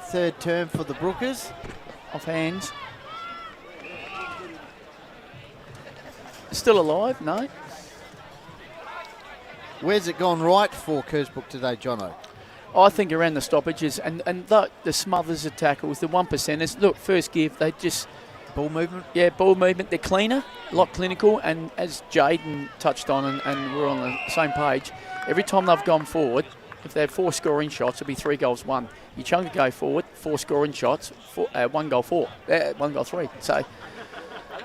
third term for the Brookers. Off hands. Still alive? No. Where's it gone right for Kersbrook today, Jono? I think around the stoppages and the smothers of tackles, the 1%ers. Look, first give, they just... Ball movement? Yeah, ball movement. They're cleaner, a lot clinical. And as Jaden touched on, and we're on the same page, every time they've gone forward, if they have 4 scoring shots, it'll be 3 goals, 1. Echunga go forward, 4 scoring shots, 1 goal, 4. 1 goal, 3. So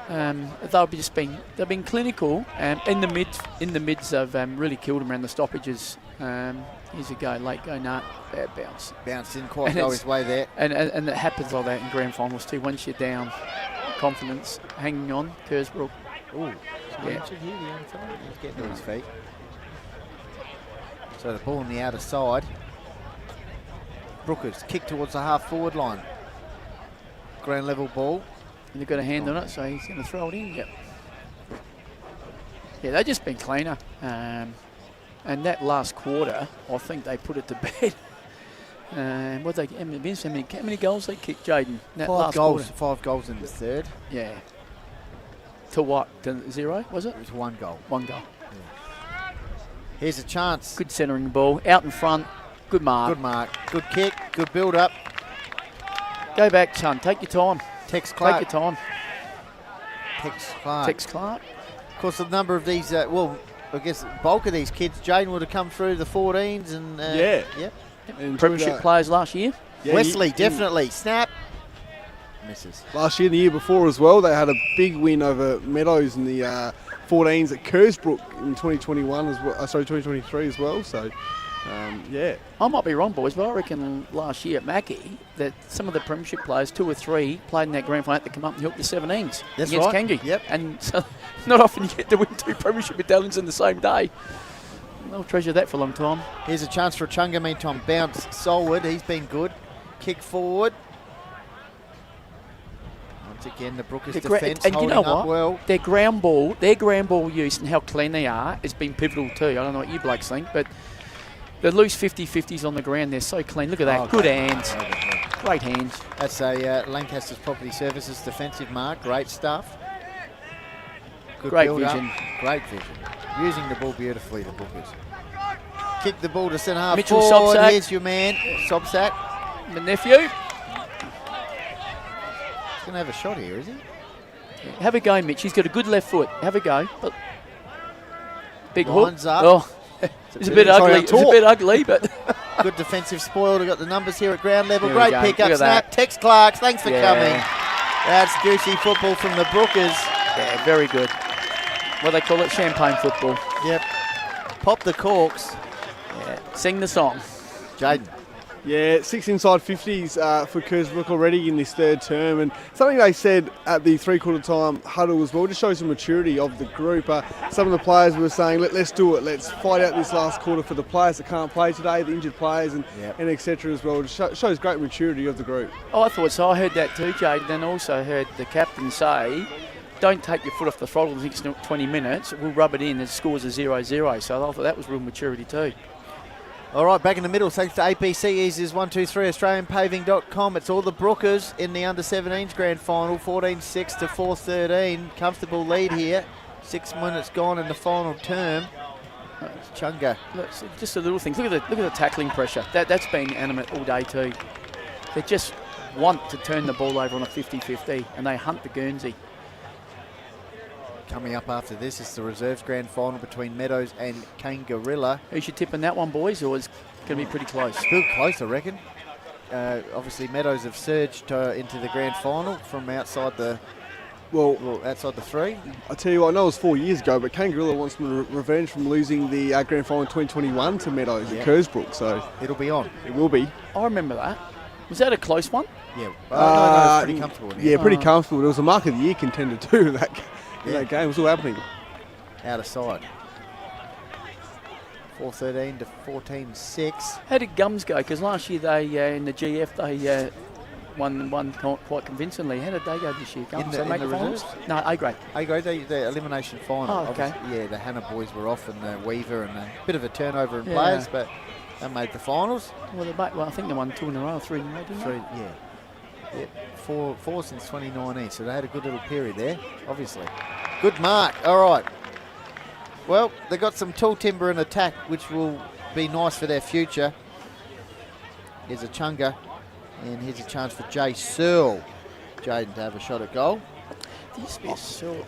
they've been clinical. In the mids, they've really killed them around the stoppages. Here's a go, late go, nah, bad bounce. Bounced in, quite go his way there. And it happens like that in grand finals too. Once you're down, confidence hanging on. Kersbrook. Ooh, yeah. He's getting to his feet. So the ball on the outer side. Brookers kick towards the half-forward line. Ground level ball. And they've got a hand on it, so he's going to throw it in. Yep. Yeah, they've just been cleaner. And that last quarter, I think they put it to bed. How many goals they kicked, Jaden? 5 goals. 5 goals in the third. Yeah. To what? To 0, was it? It was 1 goal. 1 goal. Yeah. Here's a chance. Good centering ball. Out in front. Good mark. Good mark. Good kick. Good build up. Go back, son. Take your time. Tex Clark. Take your time. Tex Clark. Of course, a number of these, I guess the bulk of these kids, Jaden would have come through the 14s and... Yep. And Premiership players last year. Yeah, Wesley, definitely. Snap. Misses. Last year, the year before as well, they had a big win over Meadows in the 14s at Kersbrook in 2021 as well. 2023 as well. So, yeah. I might be wrong, boys, but I reckon last year at Mackie that some of the premiership players, 2 or 3, played in that grand final had to come up and help the 17s That's against right. Kangi. Yep. And so not often you get to win 2 premiership medallions in the same day. They'll treasure that for a long time. Here's a chance for Echunga, meantime. Bounce Solwood. He's been good. Kick forward. Once again, the Brookers defence and holding you know up what? well. Their ground ball use and how clean they are has been pivotal too. I don't know what you blokes think, but the loose 50-50s on the ground, they're so clean. Look at that. Good hands. Great hands. That's a Lancaster's Property Services defensive mark. Great stuff. Good Great build vision. Up. Great vision. Using the ball beautifully, the Brookers. Kick the ball to centre half Mitchell forward. Sobsack. Here's your man, Sobsack. My nephew. He's going to have a shot here, is he? Yeah, have a go, Mitch. He's got a good left foot. Have a go. But big Lines hook. up. Oh, it's a bit ugly. It's a bit ugly, but good defensive spoil. We've got the numbers here at ground level. There we Great go. pick up. Look at Snap. that. Tex Clarks, thanks for Yeah. coming. That's juicy football from the Brookers. yeah, very good. What they call it, champagne football. Yep. Pop the corks. Yeah. Sing the song. Jaden. Yeah, 6 inside 50s for Kersbrook already in this third term, and something they said at the three-quarter time huddle as well just shows the maturity of the group. Some of the players were saying, let's do it, let's fight out this last quarter for the players that can't play today, the injured players, and etc. as well. It shows great maturity of the group. Oh, I thought so. I heard that too, Jade. Then also heard the captain say, don't take your foot off the throttle the next 20 minutes. We'll rub it in. The scores are 0-0. So I thought that was real maturity too. All right, back in the middle, thanks to APC Eases 123 AustralianPaving.com. It's all the Brookers in the under-17s grand final, 14-6 to 4-13. Comfortable lead here. 6 minutes gone in the final term. It's Chunga. Look, just the little things. Look at the tackling pressure. That's been animate all day too. They just want to turn the ball over on a 50-50, and they hunt the Guernsey. Coming up after this is the reserves grand final between Meadows and Kangarilla. Who's you tipping that one, boys, or is it going to be pretty close? Still close, I reckon. Obviously, Meadows have surged into the grand final from outside the outside the 3. I tell you what, I know it was 4 years ago, but Kangarilla wants some revenge from losing the grand final in 2021 to Meadows at Kersbrook, so it'll be on. It will be. I remember that. Was that a close one? Yeah. No, it was pretty comfortable. Yeah, pretty comfortable. It was a mark of the year contender too. That game it was all happening. Out of sight. 4-13 to 14-6. How did Gums go? Because last year they in the GF they won quite convincingly. How did they go this year? Gums, In they make the the finals? reserves? No, A grade. A grade, the elimination final. Oh, okay. Obviously, yeah, the Hannah boys were off and Weaver and a bit of a turnover in Yeah. players, but they made the finals. Well, I think they won 2 in a row, 3 in a row, didn't they? Yeah. Yep, four since 2019, so they had a good little period there, obviously. Good mark, all right. Well, they got some tall timber in attack, which will be nice for their future. Here's a Chunga, and here's a chance for Jay Searle. Jaden to have a shot at goal.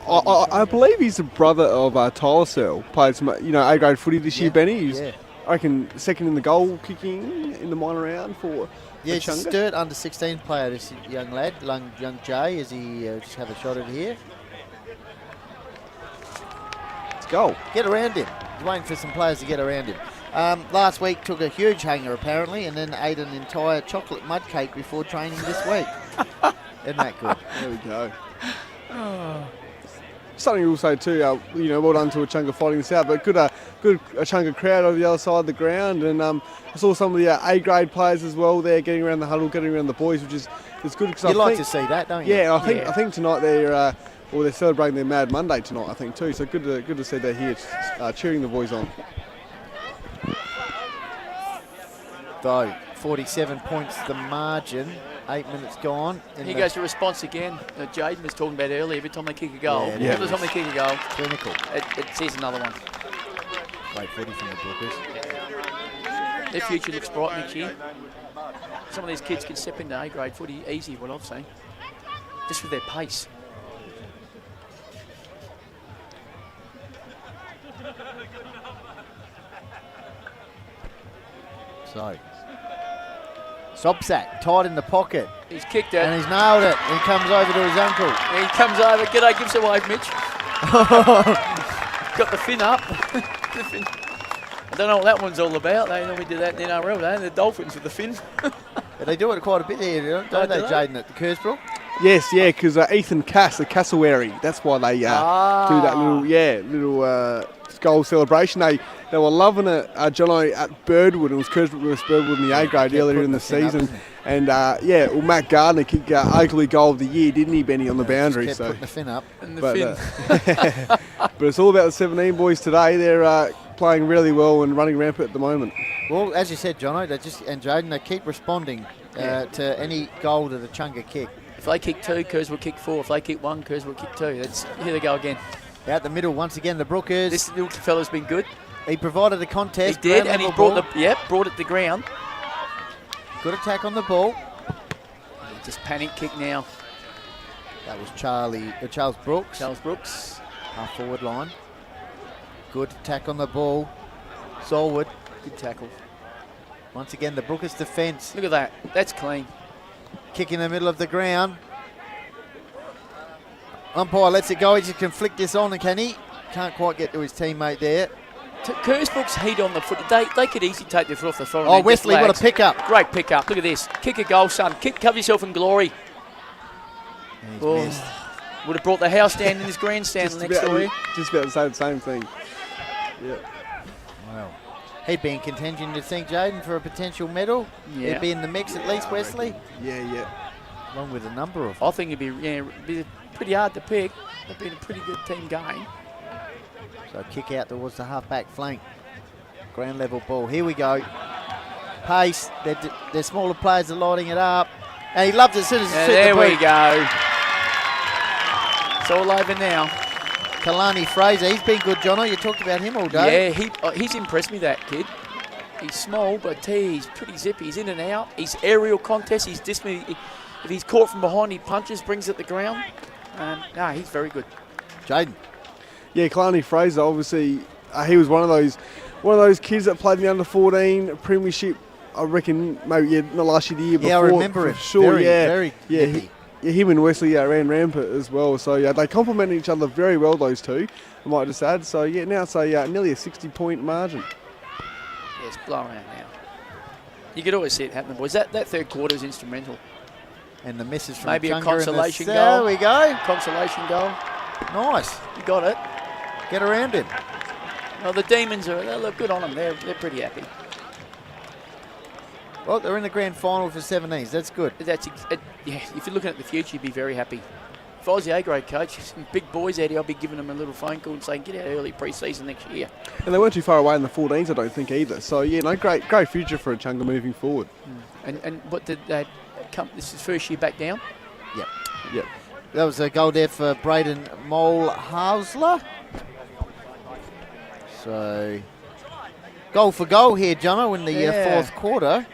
I believe he's the brother of Tyler Searle. Played some, A-grade footy this year, Benny. He's, I reckon, second in the goal kicking in the minor round for he's a Echunga. Sturt under 16 player, this young lad, young Jay, as he just have a shot at here. Let's go. Get around him. He's waiting for some players to get around him. Last week took a huge hanger apparently, and then ate an entire chocolate mud cake before training this week. Isn't that good? There we go. Something we'll say too, well done to Echunga fighting this out, but good Echunga crowd over the other side of the ground, and I saw some of the A-grade players as well there, getting around the huddle, getting around the boys, which is good. You like to see that, don't you? Yeah, I think tonight they're celebrating their Mad Monday tonight, I think too. So good to see they're here cheering the boys on. Though 47 points the margin. 8 minutes gone. Here goes the response again. Jaden was talking about earlier. Every time they kick a goal, every time they kick a goal, clinical. It says another one. Great footy from the Brookers. Their future looks bright next year. Some of these kids can step into A-grade footy easy, what I've seen, just with their pace. So, Sobsack tight in the pocket. He's kicked it. And he's nailed it. He comes over to his uncle. He comes over. G'day, give us a wave, Mitch. got the fin up. The fin. I don't know what that one's all about. They normally do that in NRL, don't they? The Dolphins with the fin. Yeah, they do it quite a bit there, don't they, Jaden, at the Kersbrook? Yes, yeah, because Ethan Cass, the cassowary, that's why they do that little goal celebration. They were loving it, Jono, at Birdwood. It was Kersbrook versus Birdwood in the A grade earlier in the season. And Matt Gardner kicked Oakley goal of the year, didn't he, Benny, on the boundary? Kept putting the fin up. But it's all about the 17 boys today. They're playing really well and running rampant at the moment. Well, as you said, Jono, and Jaden, they keep responding to any goal that the Echunga kick. If they kick 2, Kersbrook kick 4. If they kick 1, Kersbrook kick 2. Here they go again. Out the middle once again, the Brookers. This little fella's been good. He provided the contest. He did, and he brought it to ground. Good attack on the ball. Just panic kick now. That was Charles Brooks. Charles Brooks. Half forward line. Good attack on the ball. Solwood. Good tackle. Once again, the Brookers defence. Look at that. That's clean. Kick in the middle of the ground. Umpire lets it go. He just can flick this on, and can he? Can't quite get to his teammate there. Kersbrook's heat on the foot. They could easily take their foot off the front. Oh, Wesley, what a pick up. Great pick up. Look at this. Kick a goal, son. Cover yourself in glory. He's missed. Would have brought the house down in his grandstand next door here. Just about to say the same thing. Yeah. Wow. He'd be in contention, to think, Jaden, for a potential medal. Yeah. He'd be in the mix at least, Wesley. Yeah. Along with a number of. I think it'd be pretty hard to pick. They've been a pretty good team game. So kick out towards the half-back flank. Ground level ball. Here we go. Pace. Their smaller players are lighting it up. And he loves it as soon as it's there we go. It's all over now. Kalani Fraser, he's been good, Jono. You talked about him all day. Yeah, he's impressed me, that kid. He's small, but he's pretty zippy. He's in and out. He's aerial contest. He's if he's caught from behind, he punches, brings it to the ground. He's very good. Jaden. Yeah, Kalani Fraser, obviously, he was one of those kids that played in the under-14 premiership. I reckon maybe not last year, the year before. Yeah, I remember him. Sure, very him and Wesley ran rampant as well. So they complemented each other very well, those two, I might just add. So now it's nearly a 60-point margin. Yeah, it's blowing out now. You could always see it happening, boys. That third quarter is instrumental. And the misses from maybe Echunga a consolation goal. There we go. Consolation goal. Nice. You got it. Get around him. Well, the Demons they look good on them. They're pretty happy. Well, they're in the grand final for 17s. That's good. Yeah, if you're looking at the future, you'd be very happy. If I was the A-grade coach, some big boys out here, I'd be giving them a little phone call and saying, get out early pre-season next year. And they weren't too far away in the 14s, I don't think, either. So, great future for Echunga moving forward. And what did that come? This is first year back down? Yep. That was a goal there for Braden Mulhauser. So, goal for goal here, Jono, in the fourth quarter.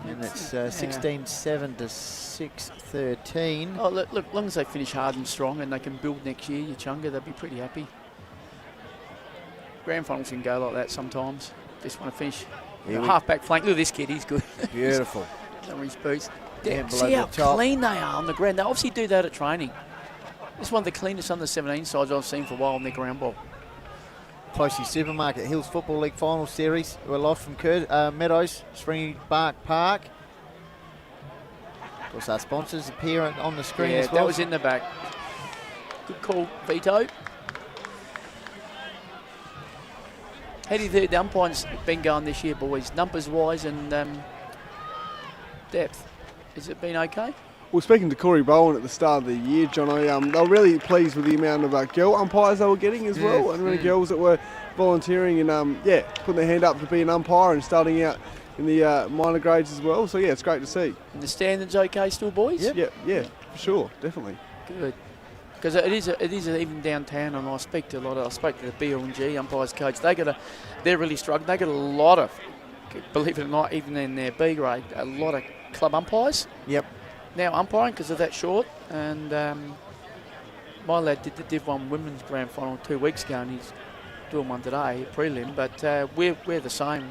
And it's 16-7 to 6-13. Oh, look, as long as they finish hard and strong and they can build next year, Echunga, they'll be pretty happy. Grand finals can go like that sometimes. Just want to finish. Half-back flank. Look at this kid, he's good. Beautiful. His boots. Down See how the top. clean they are on the ground. They obviously do that at training. This is one of the cleanest under 17 sides I've seen for a while on their ground ball. Closely Supermarket Hills Football League Final Series. We're live from Meadows, Stringybark Park. Of course, our sponsors appear on the screen as well. That was in the back. Good call, Vito. How do you think the umpiring's been going this year, boys? Numbers-wise and depth. Has it been okay? Well, speaking to Corey Bowen at the start of the year, Jono, they were really pleased with the amount of girl umpires they were getting as well, and many girls that were volunteering and putting their hand up to be an umpire and starting out in the minor grades as well. So it's great to see. And the standards okay still, boys? Yeah, for sure, definitely. Good. Because it is even downtown, and I spoke to the BLG umpires coach. They're really struggling. They got a lot of, believe it or not, even in their B grade, a lot of club umpires. Yep. Now umpiring because of that short, and my lad did the Div 1 women's grand final 2 weeks ago, and he's doing one today, prelim. But we're the same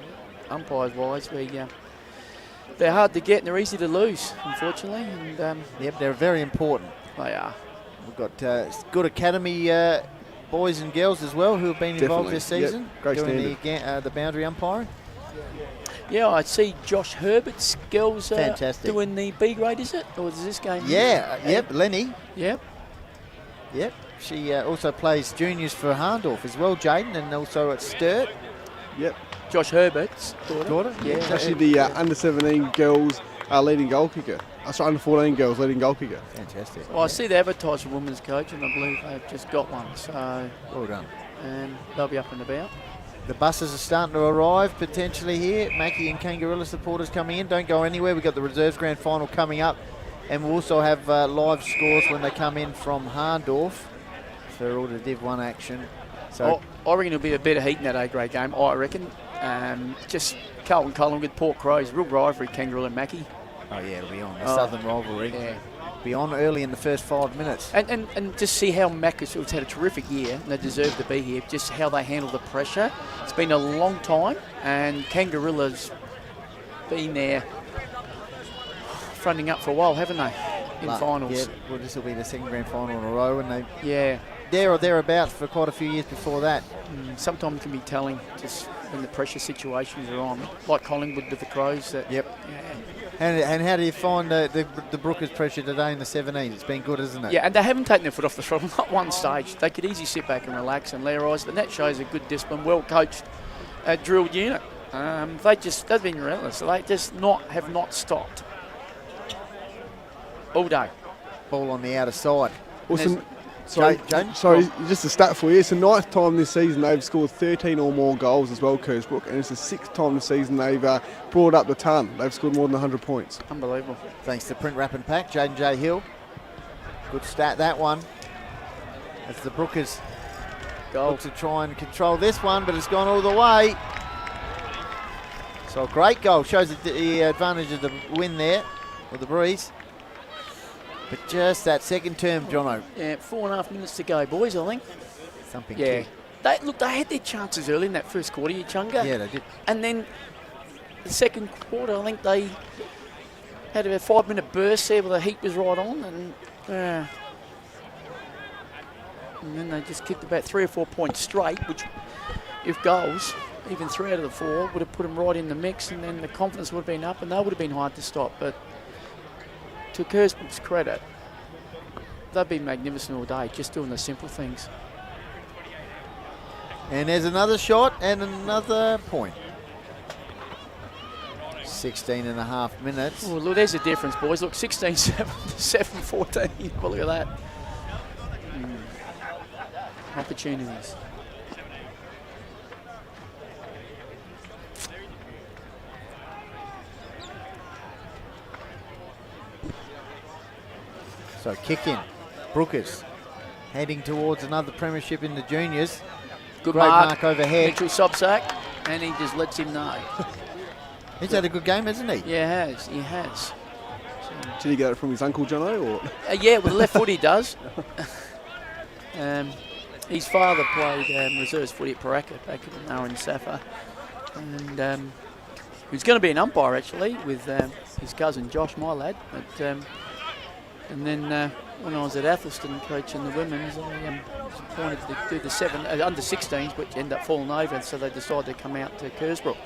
umpires wise. They're hard to get and they're easy to lose, unfortunately. And they're very important. They are. We've got good academy boys and girls as well who have been involved Definitely. this season, Yep. Great doing standard. the boundary umpiring. Yeah, I see Josh Herbert's girls Fantastic. doing the B grade, is it? Or is this game? Yep, Lenny. Yep. Yep. She also plays juniors for Harndorf as well, Jaden, and also at Sturt. Yep. Josh Herbert's daughter. Yeah. It's actually the under 17 girls leading goal kicker. Sorry, under 14 girls leading goal kicker. Fantastic. Well, I see they advertise for women's coach, and I believe they've just got one. So well done. They'll be up and about. The buses are starting to arrive potentially here. Mackie and Kangarilla supporters coming in. Don't go anywhere. We've got the Reserves Grand Final coming up. And we'll also have live scores when they come in from Harndorf for all the Div 1 action. So I reckon it'll be a better heat in that A-grade game, I reckon. Just Carlton Collingwood, Port Crows, real rivalry, Kangaroo and Mackie. Oh yeah, it'll be on. The Southern rivalry. Yeah. Be on early in the first 5 minutes. And just see how Macclesfield's had a terrific year, and they deserve to be here, just how they handle the pressure. It's been a long time, and Kangarilla's been there fronting up for a while, haven't they, in finals? Yeah, well, this will be the second grand final in a row, and they Yeah. there or thereabouts for quite a few years before that. Sometimes it can be telling, just when the pressure situations are on, like Collingwood with the Crows. Yep. And how do you find the Brookers pressure today in the 17s? It's been good, isn't it? Yeah, and they haven't taken their foot off the throttle, not one stage. They could easily sit back and relax and layer eyes, but that shows a good discipline, well-coached, drilled unit. They've been relentless. They just have not stopped all day. Ball on the outer side. Awesome. Sorry, just a stat for you. It's the 9th time this season they've scored 13 or more goals as well, Kersbrook, and it's the 6th time this season they've brought up the ton. They've scored more than 100 points. Unbelievable. Thanks to Print Wrap and Pack, Jaden J. Hill. Good stat, that one. As the Brookers look to try and control this one, but it's gone all the way. So a great goal. Shows the advantage of the win there, or the breeze. But just that second term, Jono. Yeah, 4.5 minutes to go, boys, I think. Something Yeah. key. They had their chances early in that first quarter, Echunga. Yeah, they did. And then the second quarter, I think they had a 5-minute burst there where the heat was right on. And then they just kicked about 3 or 4 points straight, which, if goals, even 3 out of the 4, would have put them right in the mix, and then the confidence would have been up, and they would have been hard to stop. But to Kersbrook's credit, they've been magnificent all day, just doing the simple things. And there's another shot and another point. 16.5 minutes. Oh, look, there's a difference, boys. Look, 16-7 to 7-14. Well, look at that. Opportunities. So kick in. Brookers heading towards another premiership in the juniors. Good Great mark overhead. Mitchell Sobsack, and he just lets him know. He's had a good game, hasn't he? Yeah, he has. Did he get it from his uncle, Jono? Or? Yeah, with the left foot he does. His father played reserves footy at Paraka back in Nairne Safa. And he was going to be an umpire, actually, with his cousin Josh, my lad. But, and then when I was at Athelston coaching the women's, I was appointed to do the under 16s, which ended up falling over, and so they decided to come out to Kersbrook.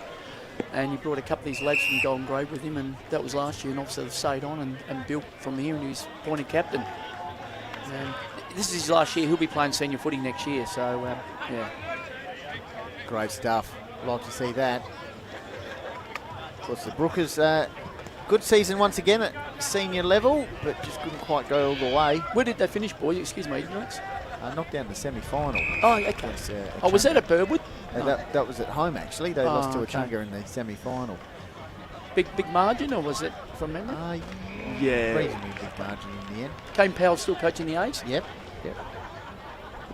And he brought a couple of these lads from Golden Grove with him, and that was last year, and obviously they've stayed on and built from here, and he was appointed captain. This is his last year. He'll be playing senior footy next year, so yeah. Great stuff. Like to see that. Of course, the Brookers, good season once again at senior level, but just couldn't quite go all the way. Where did they finish, boys? Excuse me, ignorance. Knocked down the semi-final. Oh, okay. Was that at Burwood? That was at home, actually. They lost to Echunga in the semi-final. Big margin, or was it from memory? Yeah. Reasonably big margin in the end. Kane Powell still coaching the A's? Yep.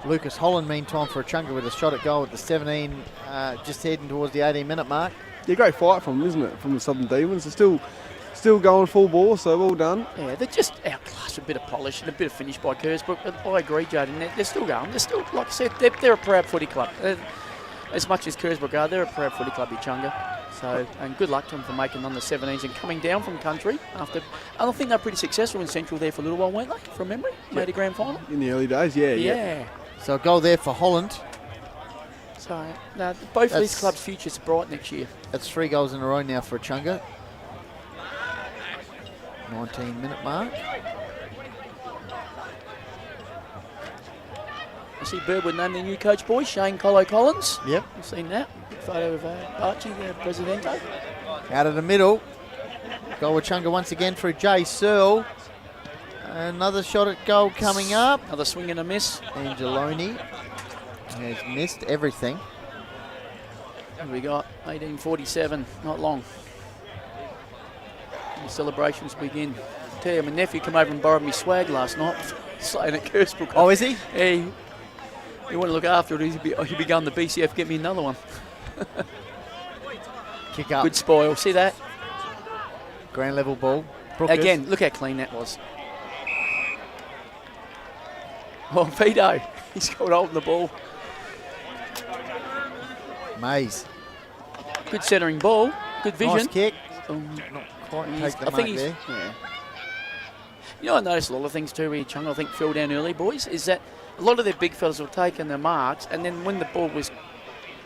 Lucas Holland, meantime, for Echunga with a shot at goal at the 17, just heading towards the 18-minute mark. Yeah, great fight from them, isn't it? From the Southern Demons. They're still going full ball, so well done. Yeah, they're just outclassed with a bit of polish and a bit of finish by Kersbrook. But I agree, Jaden. They're still going. They're still, like I said, they're a proud footy club. As much as Kersbrook are, they're a proud footy club, Echunga. So, and good luck to them for making under 17s and coming down from country after. I think they're pretty successful in Central there for a little while, weren't they? From memory, made a grand final in the early days. Yeah. So a goal there for Holland. So now both of these clubs' futures are bright next year. That's 3 goals in a row now for Echunga. 19-minute mark. I see Birdwood named their new coach, boys, Shane Collins. Yep. You've seen that. Big photo of Archie, the Presidente. Out of the middle. Goal Echunga once again through Jay Searle. Another shot at goal coming up. Another swing and a miss. Angeloni has missed everything. What have we got? 18:47, not long. The celebrations begin. Tell you, my nephew came over and borrowed me swag last night, slaying at Kersbrook. Oh, is he? Yeah, he want to look after it. He'd be going to BCF, get me another one. Kick up. Good spoil. See that? Ground level ball. Brookers. Again, look how clean that was. Oh, Vito, he's got holding the ball. Mays. Good centering ball. Good vision. Nice kick. Not quite take the mark there. Yeah. You know, I noticed a lot of things too with Echunga, I think fell down early, boys, is that a lot of their big fellas were taking their marks, and then when the ball was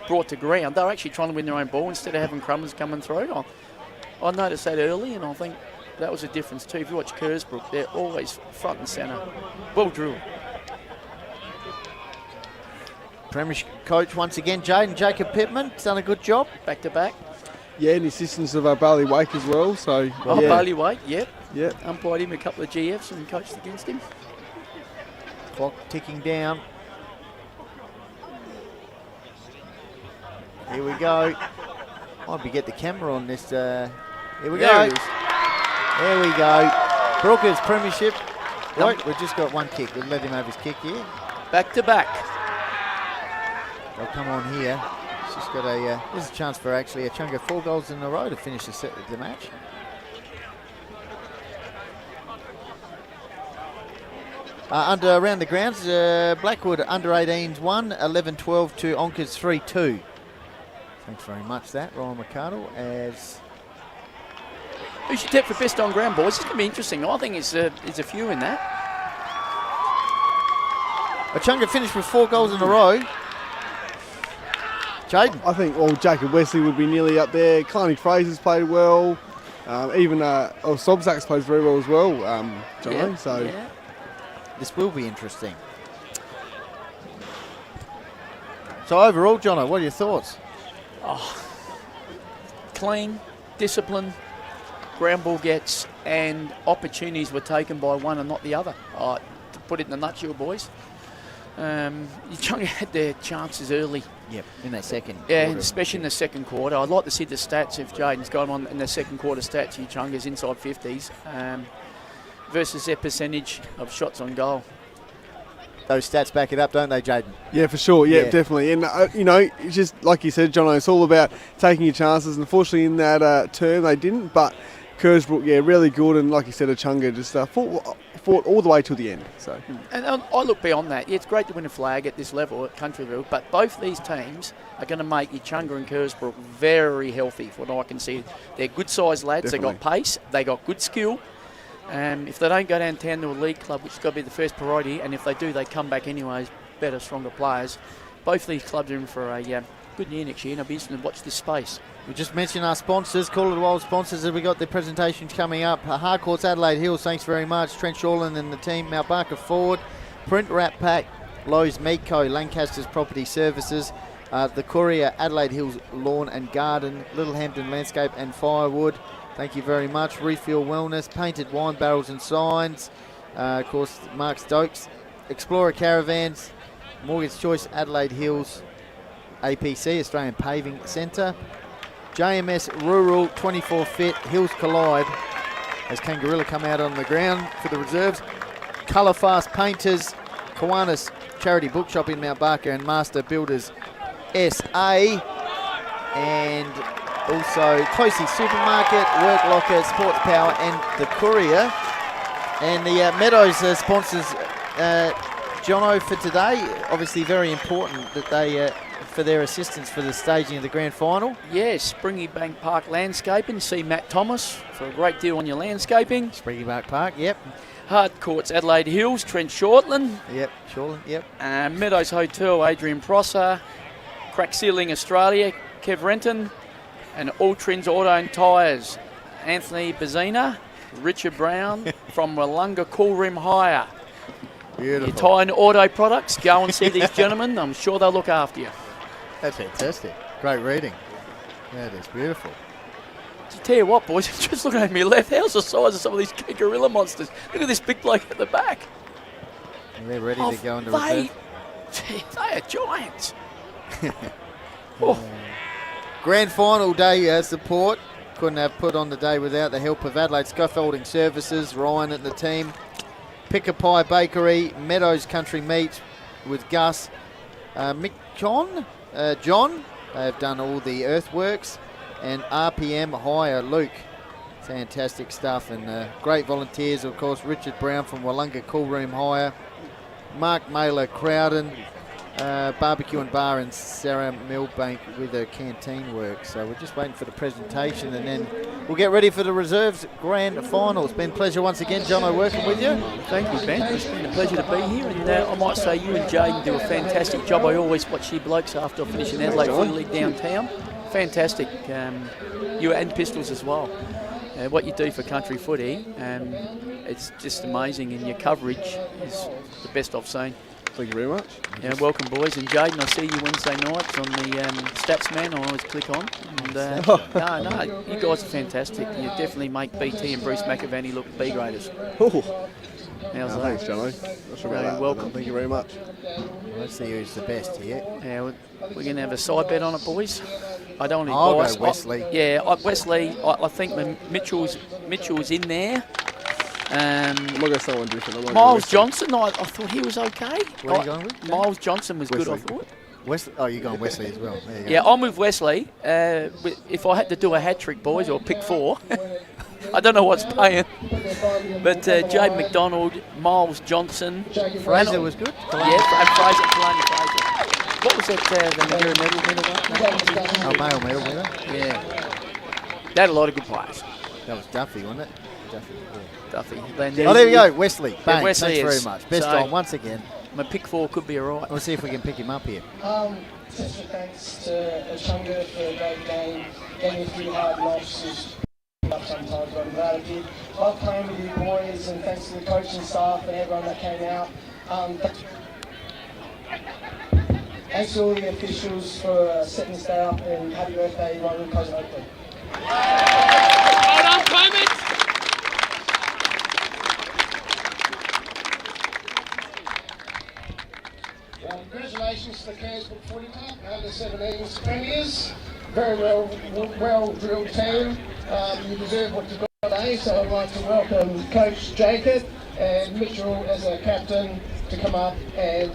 brought to ground, they were actually trying to win their own ball instead of having crumbers coming through. I noticed that early, and I think that was a difference too. If you watch Kersbrook, they're always front and centre. Well drilled. Premiership coach once again, Jacob Pittman, done a good job. Back to back. Yeah, and the assistance of Bailey Wake as well. So Bailey Wake, yep. Yep. Umpired him a couple of GFs and coached against him. Clock ticking down. Here we go. Might be get the camera on this. Here we go. There it is. There we go. Brookers Premiership. Right, we've just got one kick. We'll let him have his kick here. Back to back. They'll come on here. It's just got a. There's a chance for actually Echunga 4 goals in a row to finish the match. Around the grounds, Blackwood under 18s 1, 11-12 to Onkers 3-2. Thanks very much, that Ryan McCardle. As who's your tip for best on ground, boys? It's going to be interesting. I think there's a few in that. Echunga finished with 4 goals in a row. Jaden? I think, Jacob Wesley would be nearly up there. Kalani Fraser's played well. Even Sobzak's plays very well as well, John. Yeah. This will be interesting. So overall, Jono, what are your thoughts? Clean, discipline, ground ball gets, and opportunities were taken by one and not the other. To put it in a nutshell, boys. Echunga had their chances early. Yep, in that second quarter. Yeah, especially in the second quarter. I'd like to see the stats if Jaden's gone on in the second quarter stats. Echunga's inside 50s versus their percentage of shots on goal. Those stats back it up, don't they, Jaden? Yeah, for sure. Yeah, definitely. And, it's just like you said, John, it's all about taking your chances. Unfortunately, in that term, they didn't. But Kersbrook, really good. And like you said, Echunga just fought all the way to the end. So. And I look beyond that. Yeah, it's great to win a flag at this level at Countryville, but both these teams are going to make Echunga and Kersbrook very healthy, from what I can see. They're good-sized lads. Definitely. They got pace. They got good skill. If they don't go downtown to a league club, which has got to be the first priority, and if they do, they come back anyways, better, stronger players. Both of these clubs are in for a good year next year, and I'll be interested to watch this space. We just mentioned our sponsors, Call of the Wild sponsors, and we got their presentations coming up. Harcourt's Adelaide Hills, thanks very much. Trent Shorland and the team, Mount Barker Ford, Print Wrap Pack, Lowe's Meat Co, Lancaster's Property Services, the Courier, Adelaide Hills Lawn and Garden, Littlehampton Landscape and Firewood. Thank you very much. Refuel Wellness, Painted Wine Barrels and Signs, of course, Mark Stokes, Explorer Caravans, Mortgage Choice, Adelaide Hills, APC, Australian Paving Centre, JMS Rural, 24 Fit, Hills Collide, as Kangarilla come out on the ground for the reserves, Colour Fast Painters, Kiwanis Charity Bookshop in Mount Barker, and Master Builders SA, and also Closey Supermarket, Work Locker, Sports Power, and the Courier. And the Meadows sponsors Jono for today. Obviously very important that they for their assistance for the staging of the grand final. Yes, Stringybark Park Landscaping. See Matt Thomas for a great deal on your landscaping. Stringybark Park, yep. Hard Courts, Adelaide Hills, Trent Shortland. Yep, Shortland, yep. Meadows Hotel, Adrian Prosser. Crack Sealing Australia, Kev Renton. And All Trends Auto and Tyres, Anthony Bazina. Richard Brown from Willunga Cool Rim Hire. Beautiful. Your tyre and auto products, go and see these gentlemen. I'm sure they'll look after you. That's fantastic. Great reading. That is beautiful. To tell you what, boys, just looking at me left, how's the size of some of these gorilla monsters? Look at this big bloke at the back. And they're ready to go into reserve. They are giants. Grand final day support. Couldn't have put on the day without the help of Adelaide Scaffolding Services, Ryan and the team. Pick a Pie Bakery, Meadows Country Meat with Gus. John, they've done all the earthworks. And RPM Hire, Luke. Fantastic stuff and great volunteers, of course. Richard Brown from Willunga Cool Room Hire. Mark Mailer, Crowden. Barbecue and Bar and Sarah Millbank with her canteen work. So we're just waiting for the presentation and then we'll get ready for the reserves grand final. It's been a pleasure once again, Jono, working with you. Thank you, Ben. It's been a pleasure to be here, and I might say you and Jaden do a fantastic job. I always watch you blokes after I finish in Adelaide Footy League downtown. Fantastic. You and Pistols as well. What you do for country footy, it's just amazing, and your coverage is the best I've seen. Thank you very much. Yeah, welcome, boys. And Jaden, I see you Wednesday nights on the Stats Man. I always click on. And, no, you guys are fantastic. You definitely make BT and Bruce McAvaney look B-graders. How's that? Thanks, Jono. Not sure about that. Welcome. Thank you very much. Let's see who's the best here. Yeah, we're going to have a side bet on it, boys. I don't I'll want to go Wesley. Wesley. I think Mitchell's in there. I'm not going to say one different. Miles Johnson, I thought he was okay. Where are you going with? Miles Johnson was Wesley. good, I thought. Wesley. Oh, you're going Wesley as well. There you go. Yeah, I'm with Wesley. If I had to do a hat trick, boys, or pick four, I don't know what's paying. But Jade McDonald, Miles Johnson. Fraser was good. Yeah, and Fraser. What was that, the Madeira medal winner? Oh, male medal winner. Yeah. They had a lot of good players. That was Duffy, wasn't it? Duffy. Oh, there we go, Wesley. Bang. Yeah, Wesley Thanks very much. Best on once again. My pick four could be all right. We'll see if we can pick him up here. Special thanks to Echunga for a great game. Gave me a few hard losses up sometimes, but I'm glad I did. Love playing with you boys, and thanks to the coaching staff and everyone that came out. Thanks to all the officials for setting this day up, and happy birthday, Ron Cousin Oakley. Hold on, Clement! Congratulations to the Kersbrook Footy Club, under-17s premiers. Very well-drilled team. You deserve what you've got today, so I'd like to welcome Coach Jacob and Mitchell as a captain to come up and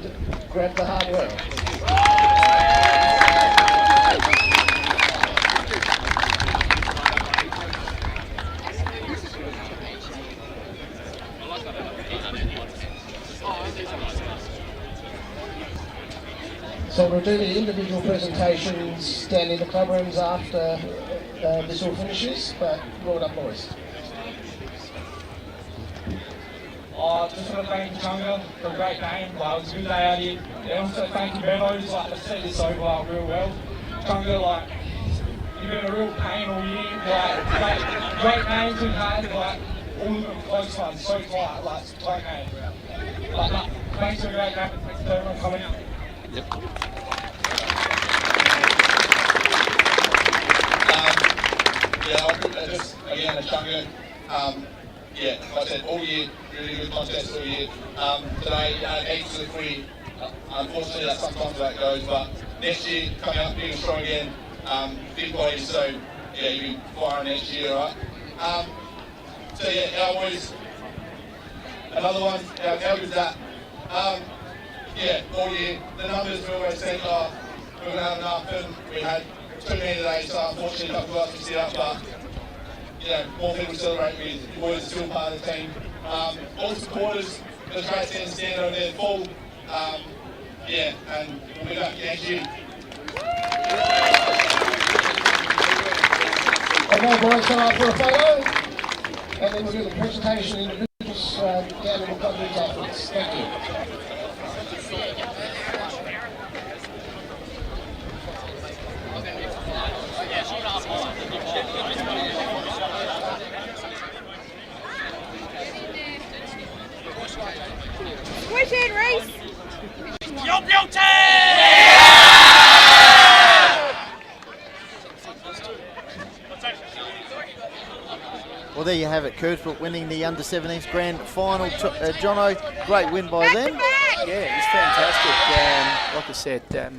grab the hardware. So we'll do the individual presentations down in the club rooms after this all finishes, but well done, boys. Just want to thank Echunga for a great game. It was a good day out here. And also thank you, Meadows, to set this over real well. Echunga, you've been a real pain all year. Great games we've had, all of them close ones, so tight, tight games. Thanks for a great game. Thanks for everyone coming out. Yep. Just again, Echunga. Like I said, all year, really good contest all year. Today, 8 to 3. Unfortunately, that's sometimes that goes, but next year, coming up, being strong again, big bodies, so you'll be firing next year, right? Our boys, another one, how good is that? All year, the numbers we always think, we're going to have enough, and we had too many today, so unfortunately, a couple of us can sit up, but more people to celebrate with. You boys are still part of the team. All the supporters, it was great seeing them stand over there full. And we'll be back next year. Okay, boys, come up for a photo, and then we'll do the presentation individuals. down in the Coventry Jackets. Thank you. Squish it, Reese! Your beauty! Well, there you have it. Kersbrook winning the under-17s grand final. Jono, great win by them. Yeah, it's fantastic. Like I said, the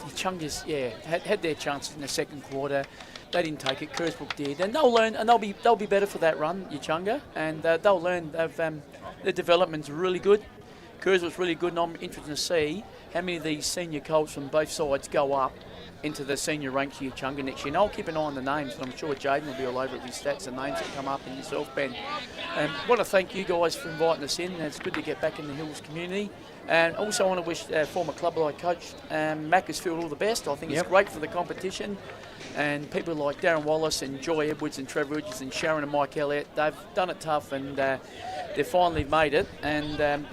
Echungas, had their chances in the second quarter. They didn't take it. Kersbrook did, and they'll learn, and they'll be better for that run, Echunga, and they'll learn. Their development's really good. Kersbrook's really good, and I'm interested to see how many of these senior colts from both sides go up into the senior ranks of Echunga next year. And I'll keep an eye on the names, and I'm sure Jaden will be all over it with stats and names that come up, and yourself, Ben. I want to thank you guys for inviting us in. It's good to get back in the Hills community. And also I want to wish former club that I coached, Macclesfield, all the best. I think it's great for the competition. And people like Darren Wallace and Joy Edwards and Trevor Ridges and Sharon and Mike Elliott, they've done it tough, and they've finally made it. And I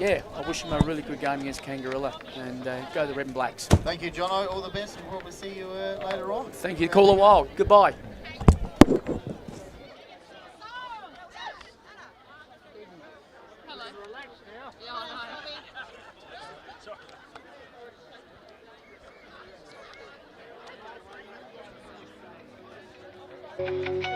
wish them a really good game against Kangarilla, and go the Red and Blacks. Thank you, Jono. All the best, and we'll see you later on. Thank you. Call the Wild. Goodbye. Hello.